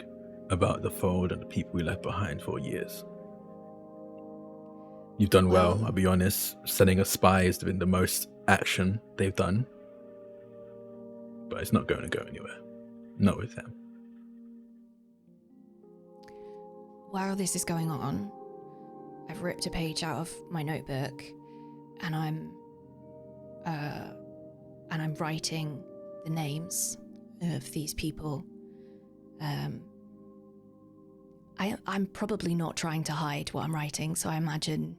about the fold and the people we left behind for years. You've done well, I'll be honest. Sending a spy has been the most action they've done. But it's not going to go anywhere. Not with them. While this is going on, I've ripped a page out of my notebook, and I'm writing the names of these people. I'm probably not trying to hide what I'm writing, so I imagine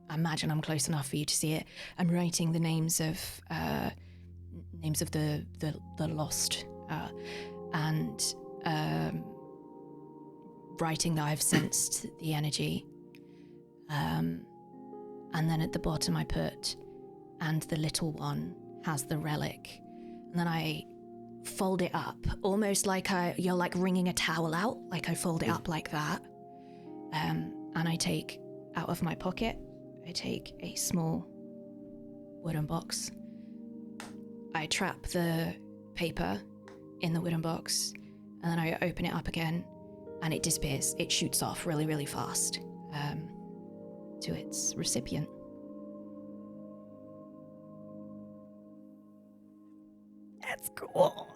I'm close enough for you to see it. I'm writing the names of the lost, and writing that I've sensed the energy. And then at the bottom I put, and the little one has the relic. And then I fold it up, almost like you're like wringing a towel out. Like I fold it up like that. And I take out of my pocket, I take a small wooden box. I trap the paper in the wooden box, and then I open it up again, and it disappears. It shoots off really, really fast to its recipient. That's cool.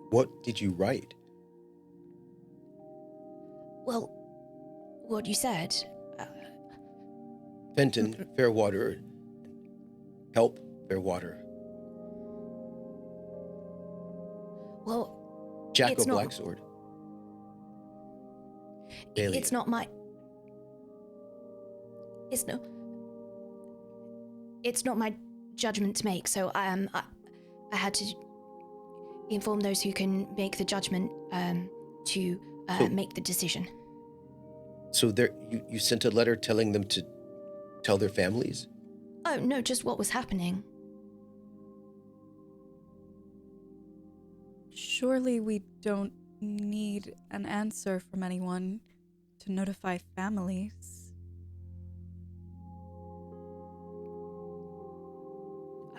What did you write? Well, what you said. Fenton, fair water. Help, fair water. Well, Jack it's o' not- Blacksword. It's not my. It's not my judgment to make. So I had to inform those who can make the judgment to make the decision. So you sent a letter telling them to tell their families? Oh no, just what was happening. Surely we don't need an answer from anyone to notify families.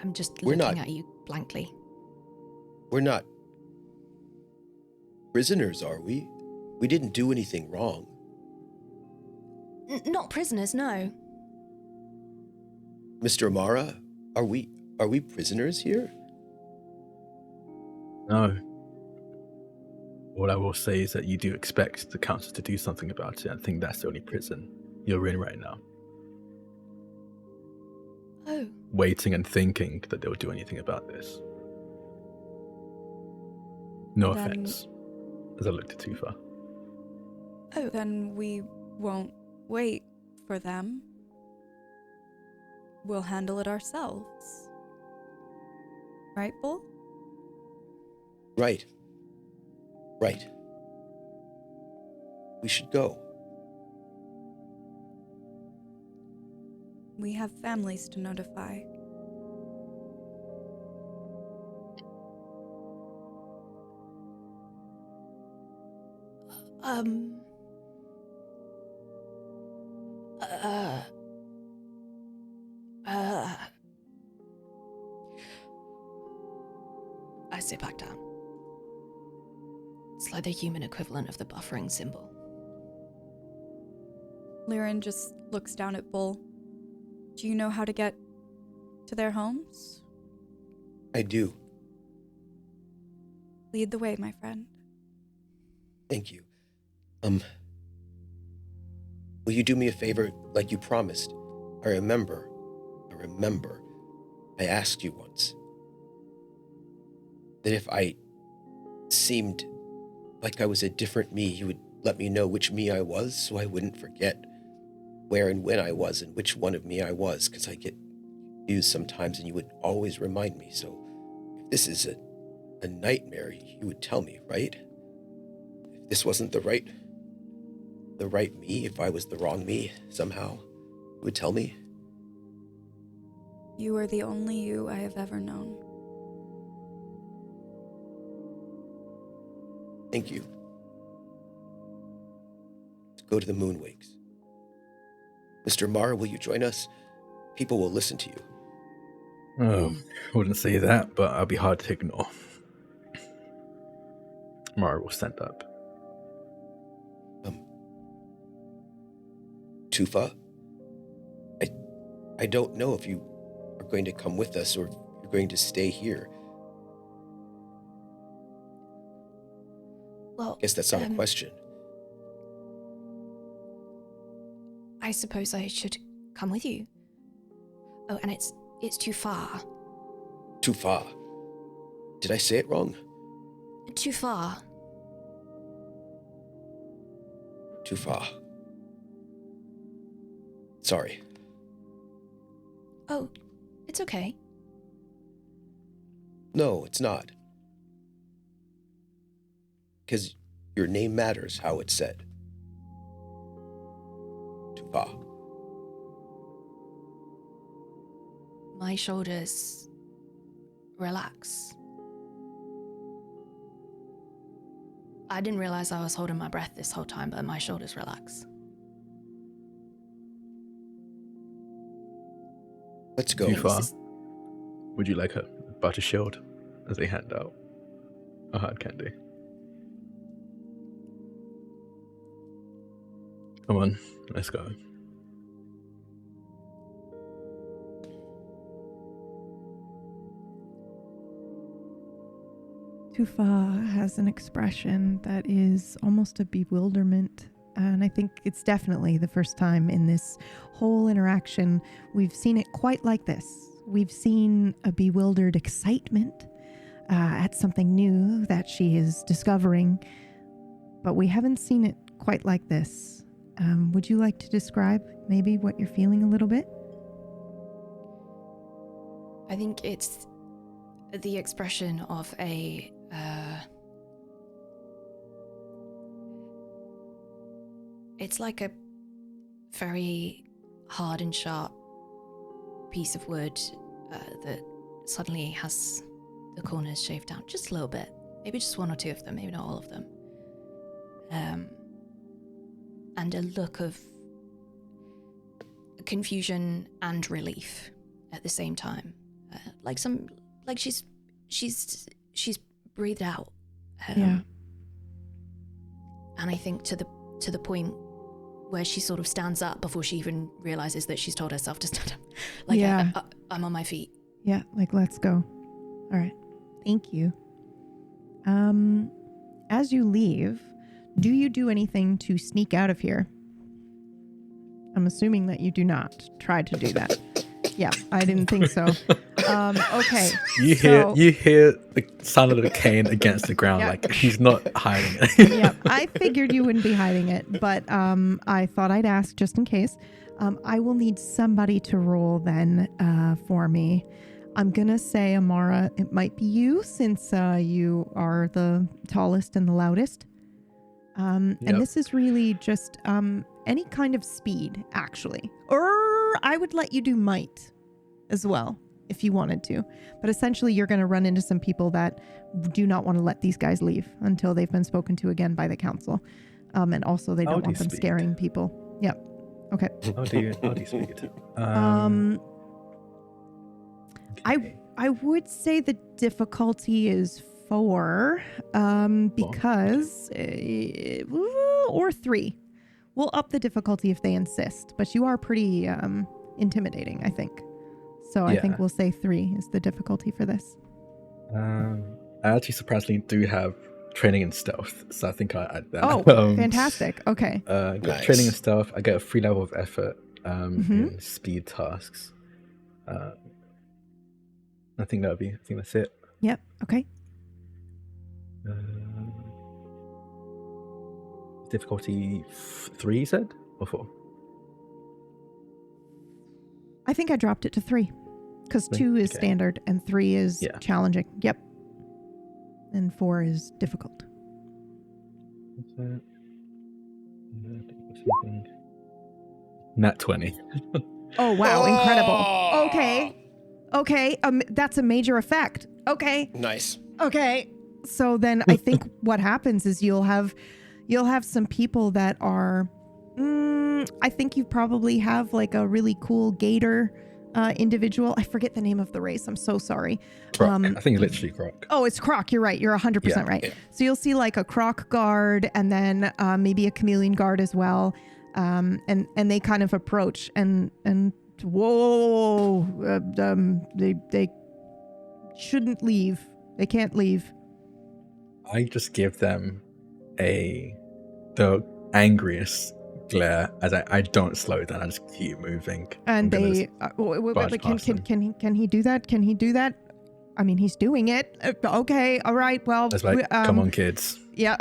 I'm just We're looking not- at you blankly. We're not prisoners, are we? We didn't do anything wrong. Not prisoners, no. Mr. Amara, are we prisoners here? No. All I will say is that you do expect the council to do something about it. I think that's the only prison you're in right now. Oh. Waiting and thinking that they'll do anything about this. No Then- offense, as I looked at Tufa. Oh. Then we won't wait for them. We'll handle it ourselves. Right, Bull? Right. We should go. We have families to notify. I sit back down. It's like the human equivalent of the buffering symbol. Liren just looks down at Bull. Do you know how to get to their homes? I do. Lead the way, my friend. Thank you. Will you do me a favor like you promised? I remember. I asked you once that if I seemed like I was a different me, you would let me know which me I was so I wouldn't forget where and when I was and which one of me I was, because I get confused sometimes and you would always remind me. So if this is a nightmare, you would tell me, right? If this wasn't the right me, if I was the wrong me somehow, you would tell me. You are the only you I have ever known. Thank you. Let's go to the Moonwakes. Mr. Mara, will you join us? People will listen to you. Oh, I wouldn't say that, but I'll be hard to ignore. Mara will stand up. Tufa, I don't know if you are going to come with us or if you're going to stay here. Well, I guess that's not a question. I suppose I should come with you. Oh, and it's too far. Too far. Did I say it wrong? Too far. Too far. Sorry. Oh, it's okay. No, it's not. Because your name matters how it's said. Too far. my shoulders relax. I didn't realize I was holding my breath this whole time, but my shoulders relax. Let's go. Too far. Would you like a butter shield as they hand out a hard candy? Come on, let's go. Tufa has an expression that is almost a bewilderment. And I think it's definitely the first time in this whole interaction we've seen it quite like this. We've seen a bewildered excitement at something new that she is discovering, but we haven't seen it quite like this. Would you like to describe maybe what you're feeling a little bit? I think it's the expression of a it's like a very hard and sharp piece of wood that suddenly has the corners shaved down just a little bit. Maybe just one or two of them, maybe not all of them. And a look of confusion and relief at the same time. Like she's breathed out. Yeah. And I think to the point where she sort of stands up before she even realizes that she's told herself to stand up. Like, yeah. I'm on my feet. Yeah, like, let's go. All right. Thank you. As you leave, do you do anything to sneak out of here? I'm assuming that you do not try to do that. Yeah, I didn't think so. Okay. You hear the sound of the cane against the ground, Yeah. like he's not hiding it. Yeah, I figured you wouldn't be hiding it, but I thought I'd ask just in case. I will need somebody to roll then for me. I'm going to say, Amara, it might be you since you are the tallest and the loudest. And this is really just any kind of speed, actually. Or I would let you do might as well, if you wanted to. But essentially, you're going to run into some people that do not want to let these guys leave until they've been spoken to again by the council. And also, they don't want them scaring people. Yep. Okay. How do you speed? I would say the difficulty is 4, because or 3. We'll up the difficulty if they insist, but you are pretty intimidating, I think. So I think we'll say 3 is the difficulty for this. I actually surprisingly do have training in stealth, so I think I add that. Oh, fantastic. Okay. I got training in stealth. I get a 3 level of effort in speed tasks. I think that's it. Yep. Okay. Difficulty 3, you said? Or 4? I think I dropped it to 3 because 2 is standard and 3 is challenging. Yep. And 4 is difficult. What's that? Nat 20. Oh, wow. Incredible. Okay. That's a major effect. Okay. Nice. Okay. So then I think what happens is you'll have some people that are, I think you probably have like a really cool gator individual. I forget the name of the race. I'm so sorry. Croc. I think it's literally Croc. Oh, it's Croc. You're right. You're 100% right. Yeah. So you'll see like a Croc guard and then maybe a chameleon guard as well. And they kind of approach and whoa, they shouldn't leave. They can't leave. I just give them the angriest glare as I don't slow down. I just keep moving. And they can he do that? Can he do that? I mean, he's doing it. Okay, all right. Well, it's like, come on, kids. Yeah.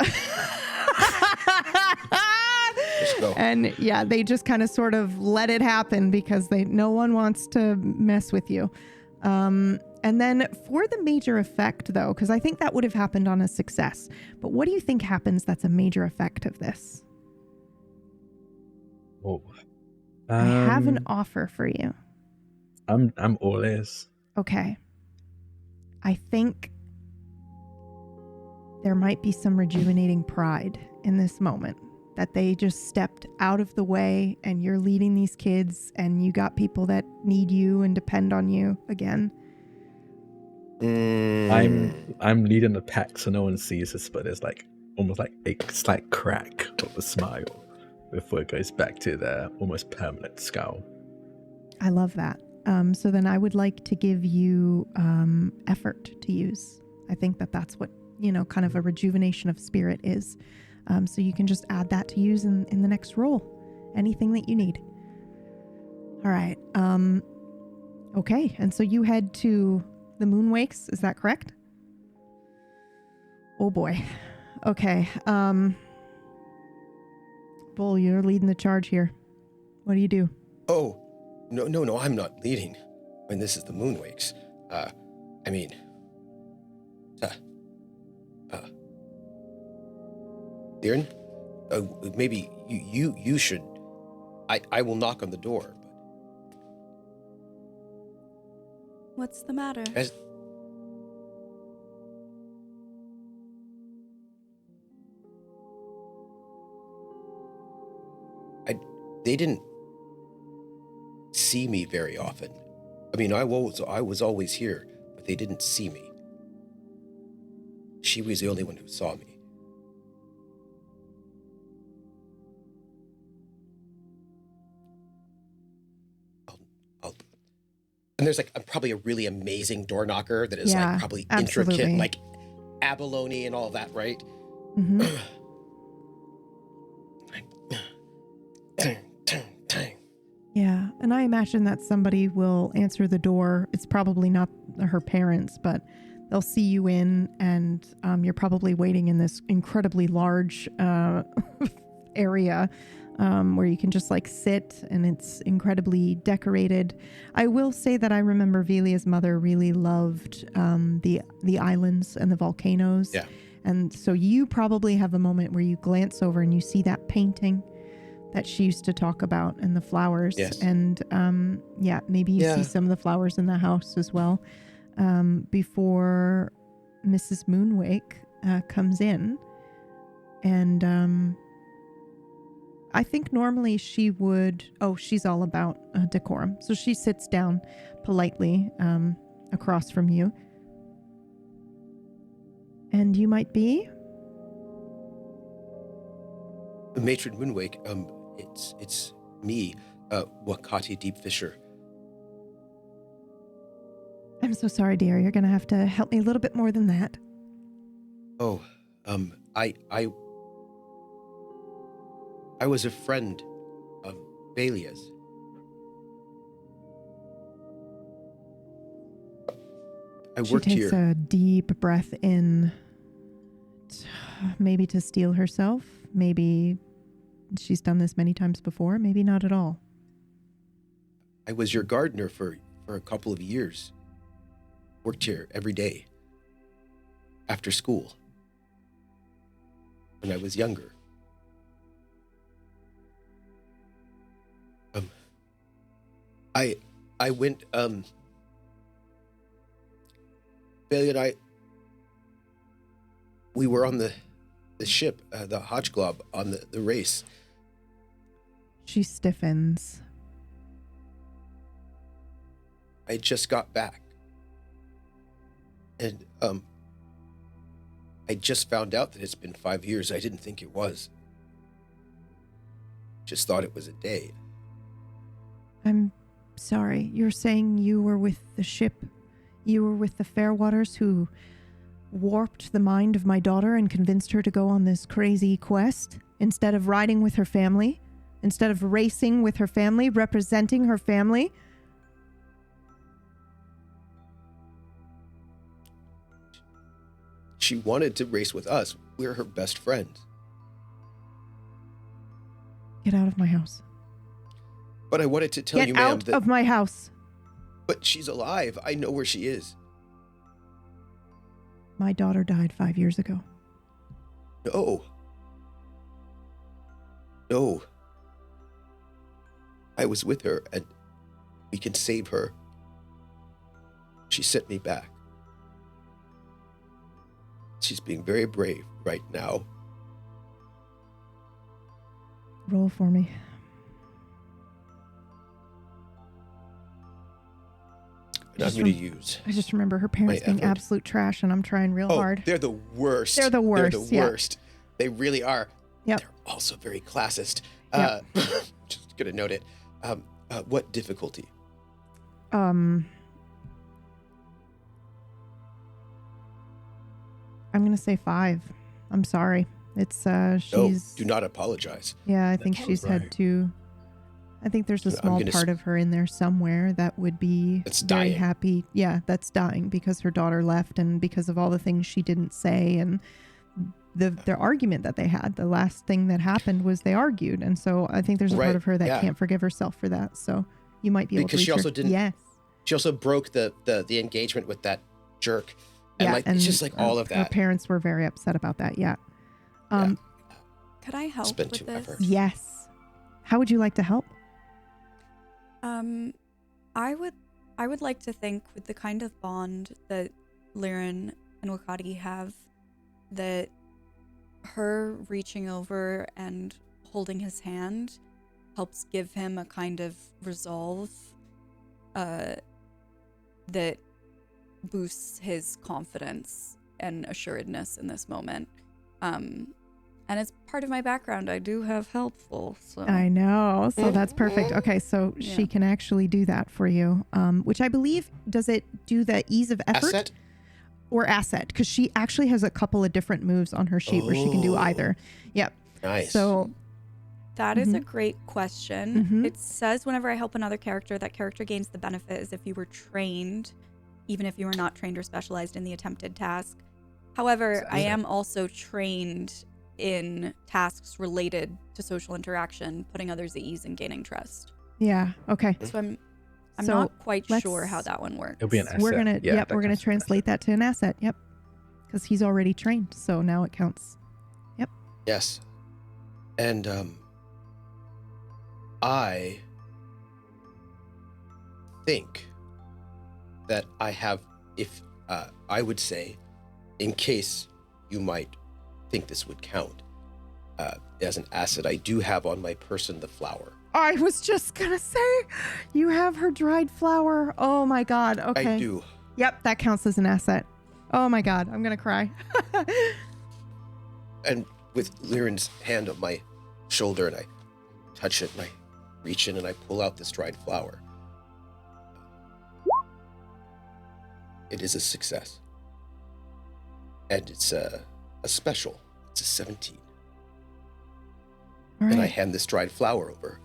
Just go. And yeah, they just kind of sort of let it happen because no one wants to mess with you. And then for the major effect, though, because I think that would have happened on a success. But what do you think happens that's a major effect of this? Oh. I have an offer for you. I'm all ears. Okay. I think there might be some rejuvenating pride in this moment that they just stepped out of the way and you're leading these kids and you got people that need you and depend on you again. I'm leading the pack so no one sees us, but there's like almost like a slight crack of a smile before it goes back to their almost permanent scowl. I love that. So then I would like to give you effort to use. I think that's what, kind of a rejuvenation of spirit is. So you can just add that to use in the next roll. Anything that you need. All right. Okay. And so you head to the Moonwakes. Is that correct? Oh boy. Okay. Bull, you're leading the charge here. What do you do? Oh, no, I'm not leading. When this is the Moonwakes. Liren? Maybe you should. I will knock on the door. What's the matter? They didn't see me very often. I mean, I was always here, but they didn't see me. She was the only one who saw me. And there's probably a really amazing door knocker that is probably absolutely. intricate, like abalone and all that, right? Mm-hmm. Yeah, and I imagine that somebody will answer the door. It's probably not her parents, but they'll see you in, and you're probably waiting in this incredibly large area where you can just sit, and it's incredibly decorated. I will say that I remember Velia's mother really loved the islands and the volcanoes. Yeah. And so you probably have a moment where you glance over and you see that painting that she used to talk about and the flowers. Yes. And maybe you see some of the flowers in the house as well before Mrs. Moonwake comes in. And I think normally she would, she's all about decorum. So she sits down politely across from you. And you might be? Matron Moonwake, it's me, Wakati Deep Fisher. I'm so sorry, dear. You're going to have to help me a little bit more than that. Oh, I was a friend of Belia's. She takes a deep breath in, maybe to steel herself. Maybe she's done this many times before. Maybe not at all. I was your gardener for a couple of years. Worked here every day. After school. When I was younger. I went, Bailey and I, we were on the ship, the Hodgeglob, on the race. She stiffens. I just got back. And, I just found out that it's been 5 years. I didn't think it was. Just thought it was a day. I'm sorry. You're saying you were with the ship? You were with the Fairwaters who warped the mind of my daughter and convinced her to go on this crazy quest instead of riding with her family? Instead of racing with her family, representing her family? She wanted to race with us. We're her best friends. Get out of my house. But I wanted to tell you, ma'am, Get out of my house. But she's alive. I know where she is. My daughter died 5 years ago. No. I was with her, and we can save her. She sent me back. She's being very brave right now. Roll for me. And I'm going to use. I just remember her parents being effort. absolute trash, and I'm trying real hard. They're the worst. They're the worst. They're the worst. They really are. Yep. They're also very classist. Yep. Just going to note it. What difficulty? I'm going to say 5. I'm sorry. It's she's. Do not apologize. Yeah, I think That's she's right. had to. I think there's a I'm small gonna part of her in there somewhere that would be That's very dying. happy. Yeah, that's dying because her daughter left and because of all the things she didn't say and the argument that they had. The last thing that happened was they argued, and so I think there's a part Right, of her that yeah. can't forgive herself for that. So you might be able Because to she reach also her. didn't- Yes. She also broke the engagement with that jerk. And it's just like all of Her that. parents were very upset about that. Yeah. Could I help Spend with too this? effort. Yes. How would you like to help? I would like to think with the kind of bond that Liren and Wakati have, that her reaching over and holding his hand helps give him a kind of resolve that boosts his confidence and assuredness in this moment. And as part of my background, I do have helpful. So I know. So that's perfect. Okay, so she Yeah. can actually do that for you, which I believe, does it do the ease of effort Asset? or asset? Because she actually has a couple of different moves on her sheet where she can do Oh. either. Yep. Nice. So that is a great question. Mhm. It says whenever I help another character, that character gains the benefit as if you were trained, even if you were not trained or specialized in the attempted task. However, I am also trained in tasks related to social interaction, putting others at ease and gaining trust. yeah. Okay. So I'm So not quite let's- sure how that one works. It'll be an asset. We're gonna Yeah, that we're gonna counts as an translate that to an asset. Yep. Because he's already trained, so now it counts. Yes. And I think that I have, if I would say, in case you might think this would count as an asset, I do have on my person the flower. I was just gonna say, you have her dried flower. Oh my god. Okay. I do. Yep, that counts as an asset. Oh my god, I'm gonna cry. And with Liren's hand on my shoulder, and I touch it, and I reach in and I pull out this dried flower. It is a success. And it's a special. It's a 17. All And I right. hand this dried flower over.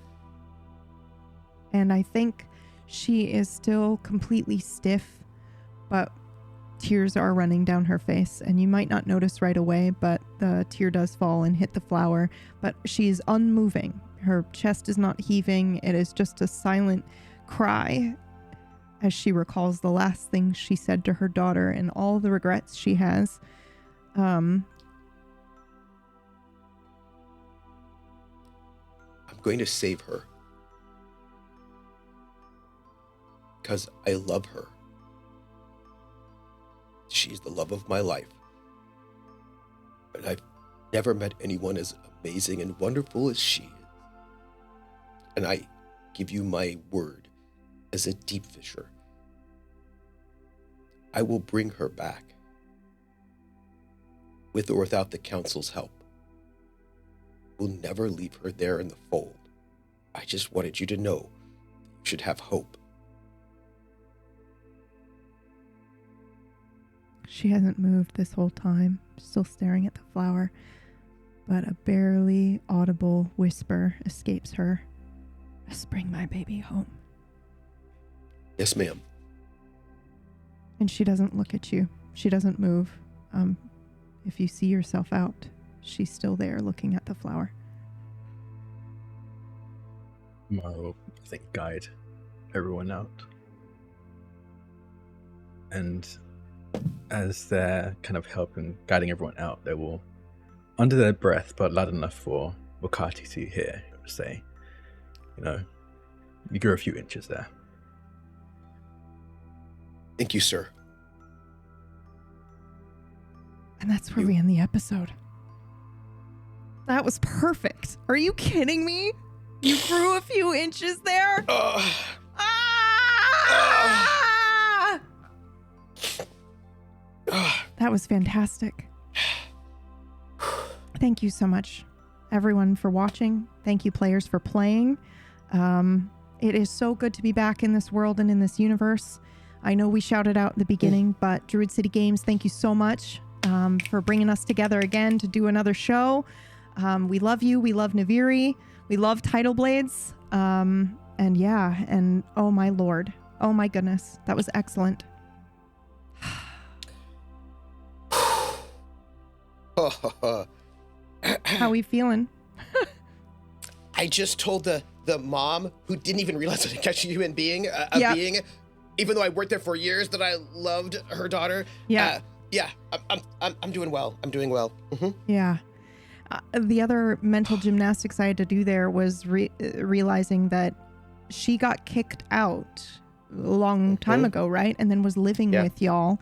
And I think she is still completely stiff, but tears are running down her face. And you might not notice right away, but the tear does fall and hit the flower. But she's unmoving. Her chest is not heaving. It is just a silent cry as she recalls the last thing she said to her daughter and all the regrets she has. I'm going to save her. Because I love her. She's the love of my life. But I've never met anyone as amazing and wonderful as she is. And I give you my word as a deep fisher. I will bring her back. With or without the council's help. We'll never leave her there in the fold. I just wanted you to know that you should have hope. She hasn't moved this whole time, still staring at the flower, but a barely audible whisper escapes her. Just bring my baby home. Yes, ma'am. And she doesn't look at you. She doesn't move. If you see yourself out, she's still there looking at the flower. Amara will, I think, guide everyone out. And as they're kind of helping, guiding everyone out, they will, under their breath, but loud enough for Wakati to hear, say, you go a few inches there. Thank you, sir. And that's where we end the episode. That was perfect. Are you kidding me? You grew a few inches there? That was fantastic. Thank you so much, everyone, for watching. Thank you, players, for playing. It is so good to be back in this world and in this universe. I know we shouted out at the beginning, but Druid City Games, thank you so much for bringing us together again to do another show. We love you. We love Naviri. We love Tidal Blades. And oh my lord. Oh my goodness. That was excellent. How are we feeling? I just told the mom, who didn't even realize what a catchy human being, being, even though I worked there for years, that I loved her daughter. I'm doing well. I'm doing well. Mm-hmm. Yeah. The other mental gymnastics I had to do there was realizing that she got kicked out a long time ago, right? And then was living with y'all.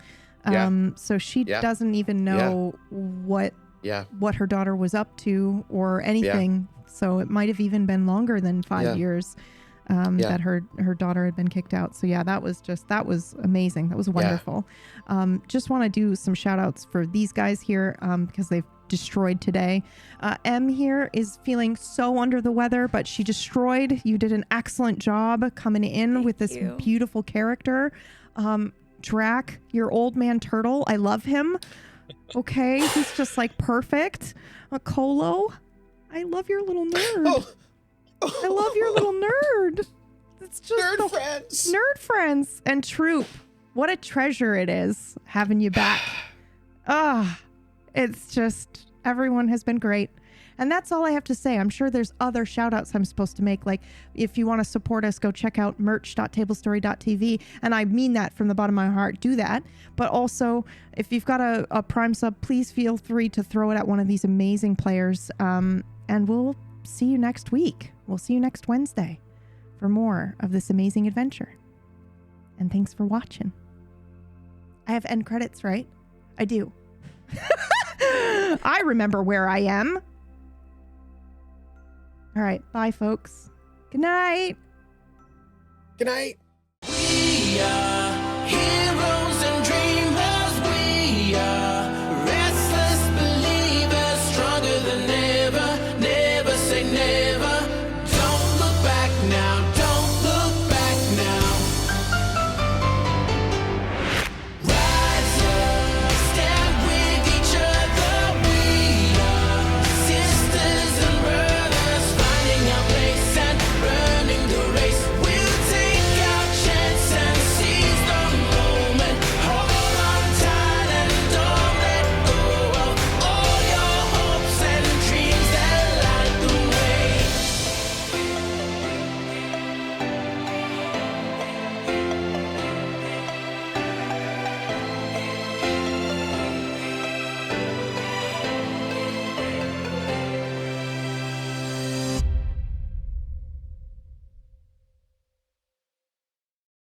So she doesn't even know what her daughter was up to or anything. So it might have even been longer than 5 years that her daughter had been kicked out. So that was amazing. That was wonderful. Just want to do some shout outs for these guys here because they've destroyed today. Em here is feeling so under the weather, but she destroyed. You did an excellent job coming in with this beautiful character. Drak, your old man turtle, I love him. Okay, he's just like perfect. Kolo, I love your little nerd. I love your little nerd. It's just nerd friends. And Troop, what a treasure it is having you back. It's just, everyone has been great. And that's all I have to say. I'm sure there's other shout outs I'm supposed to make. Like, if you want to support us, go check out merch.tablestory.tv. And I mean that from the bottom of my heart. Do that. But also, if you've got a Prime sub, please feel free to throw it at one of these amazing players. And we'll see you next week. We'll see you next Wednesday for more of this amazing adventure. And thanks for watching. I have end credits, right? I do. I remember where I am. All right. Bye, folks. Good night. Good night. We are here.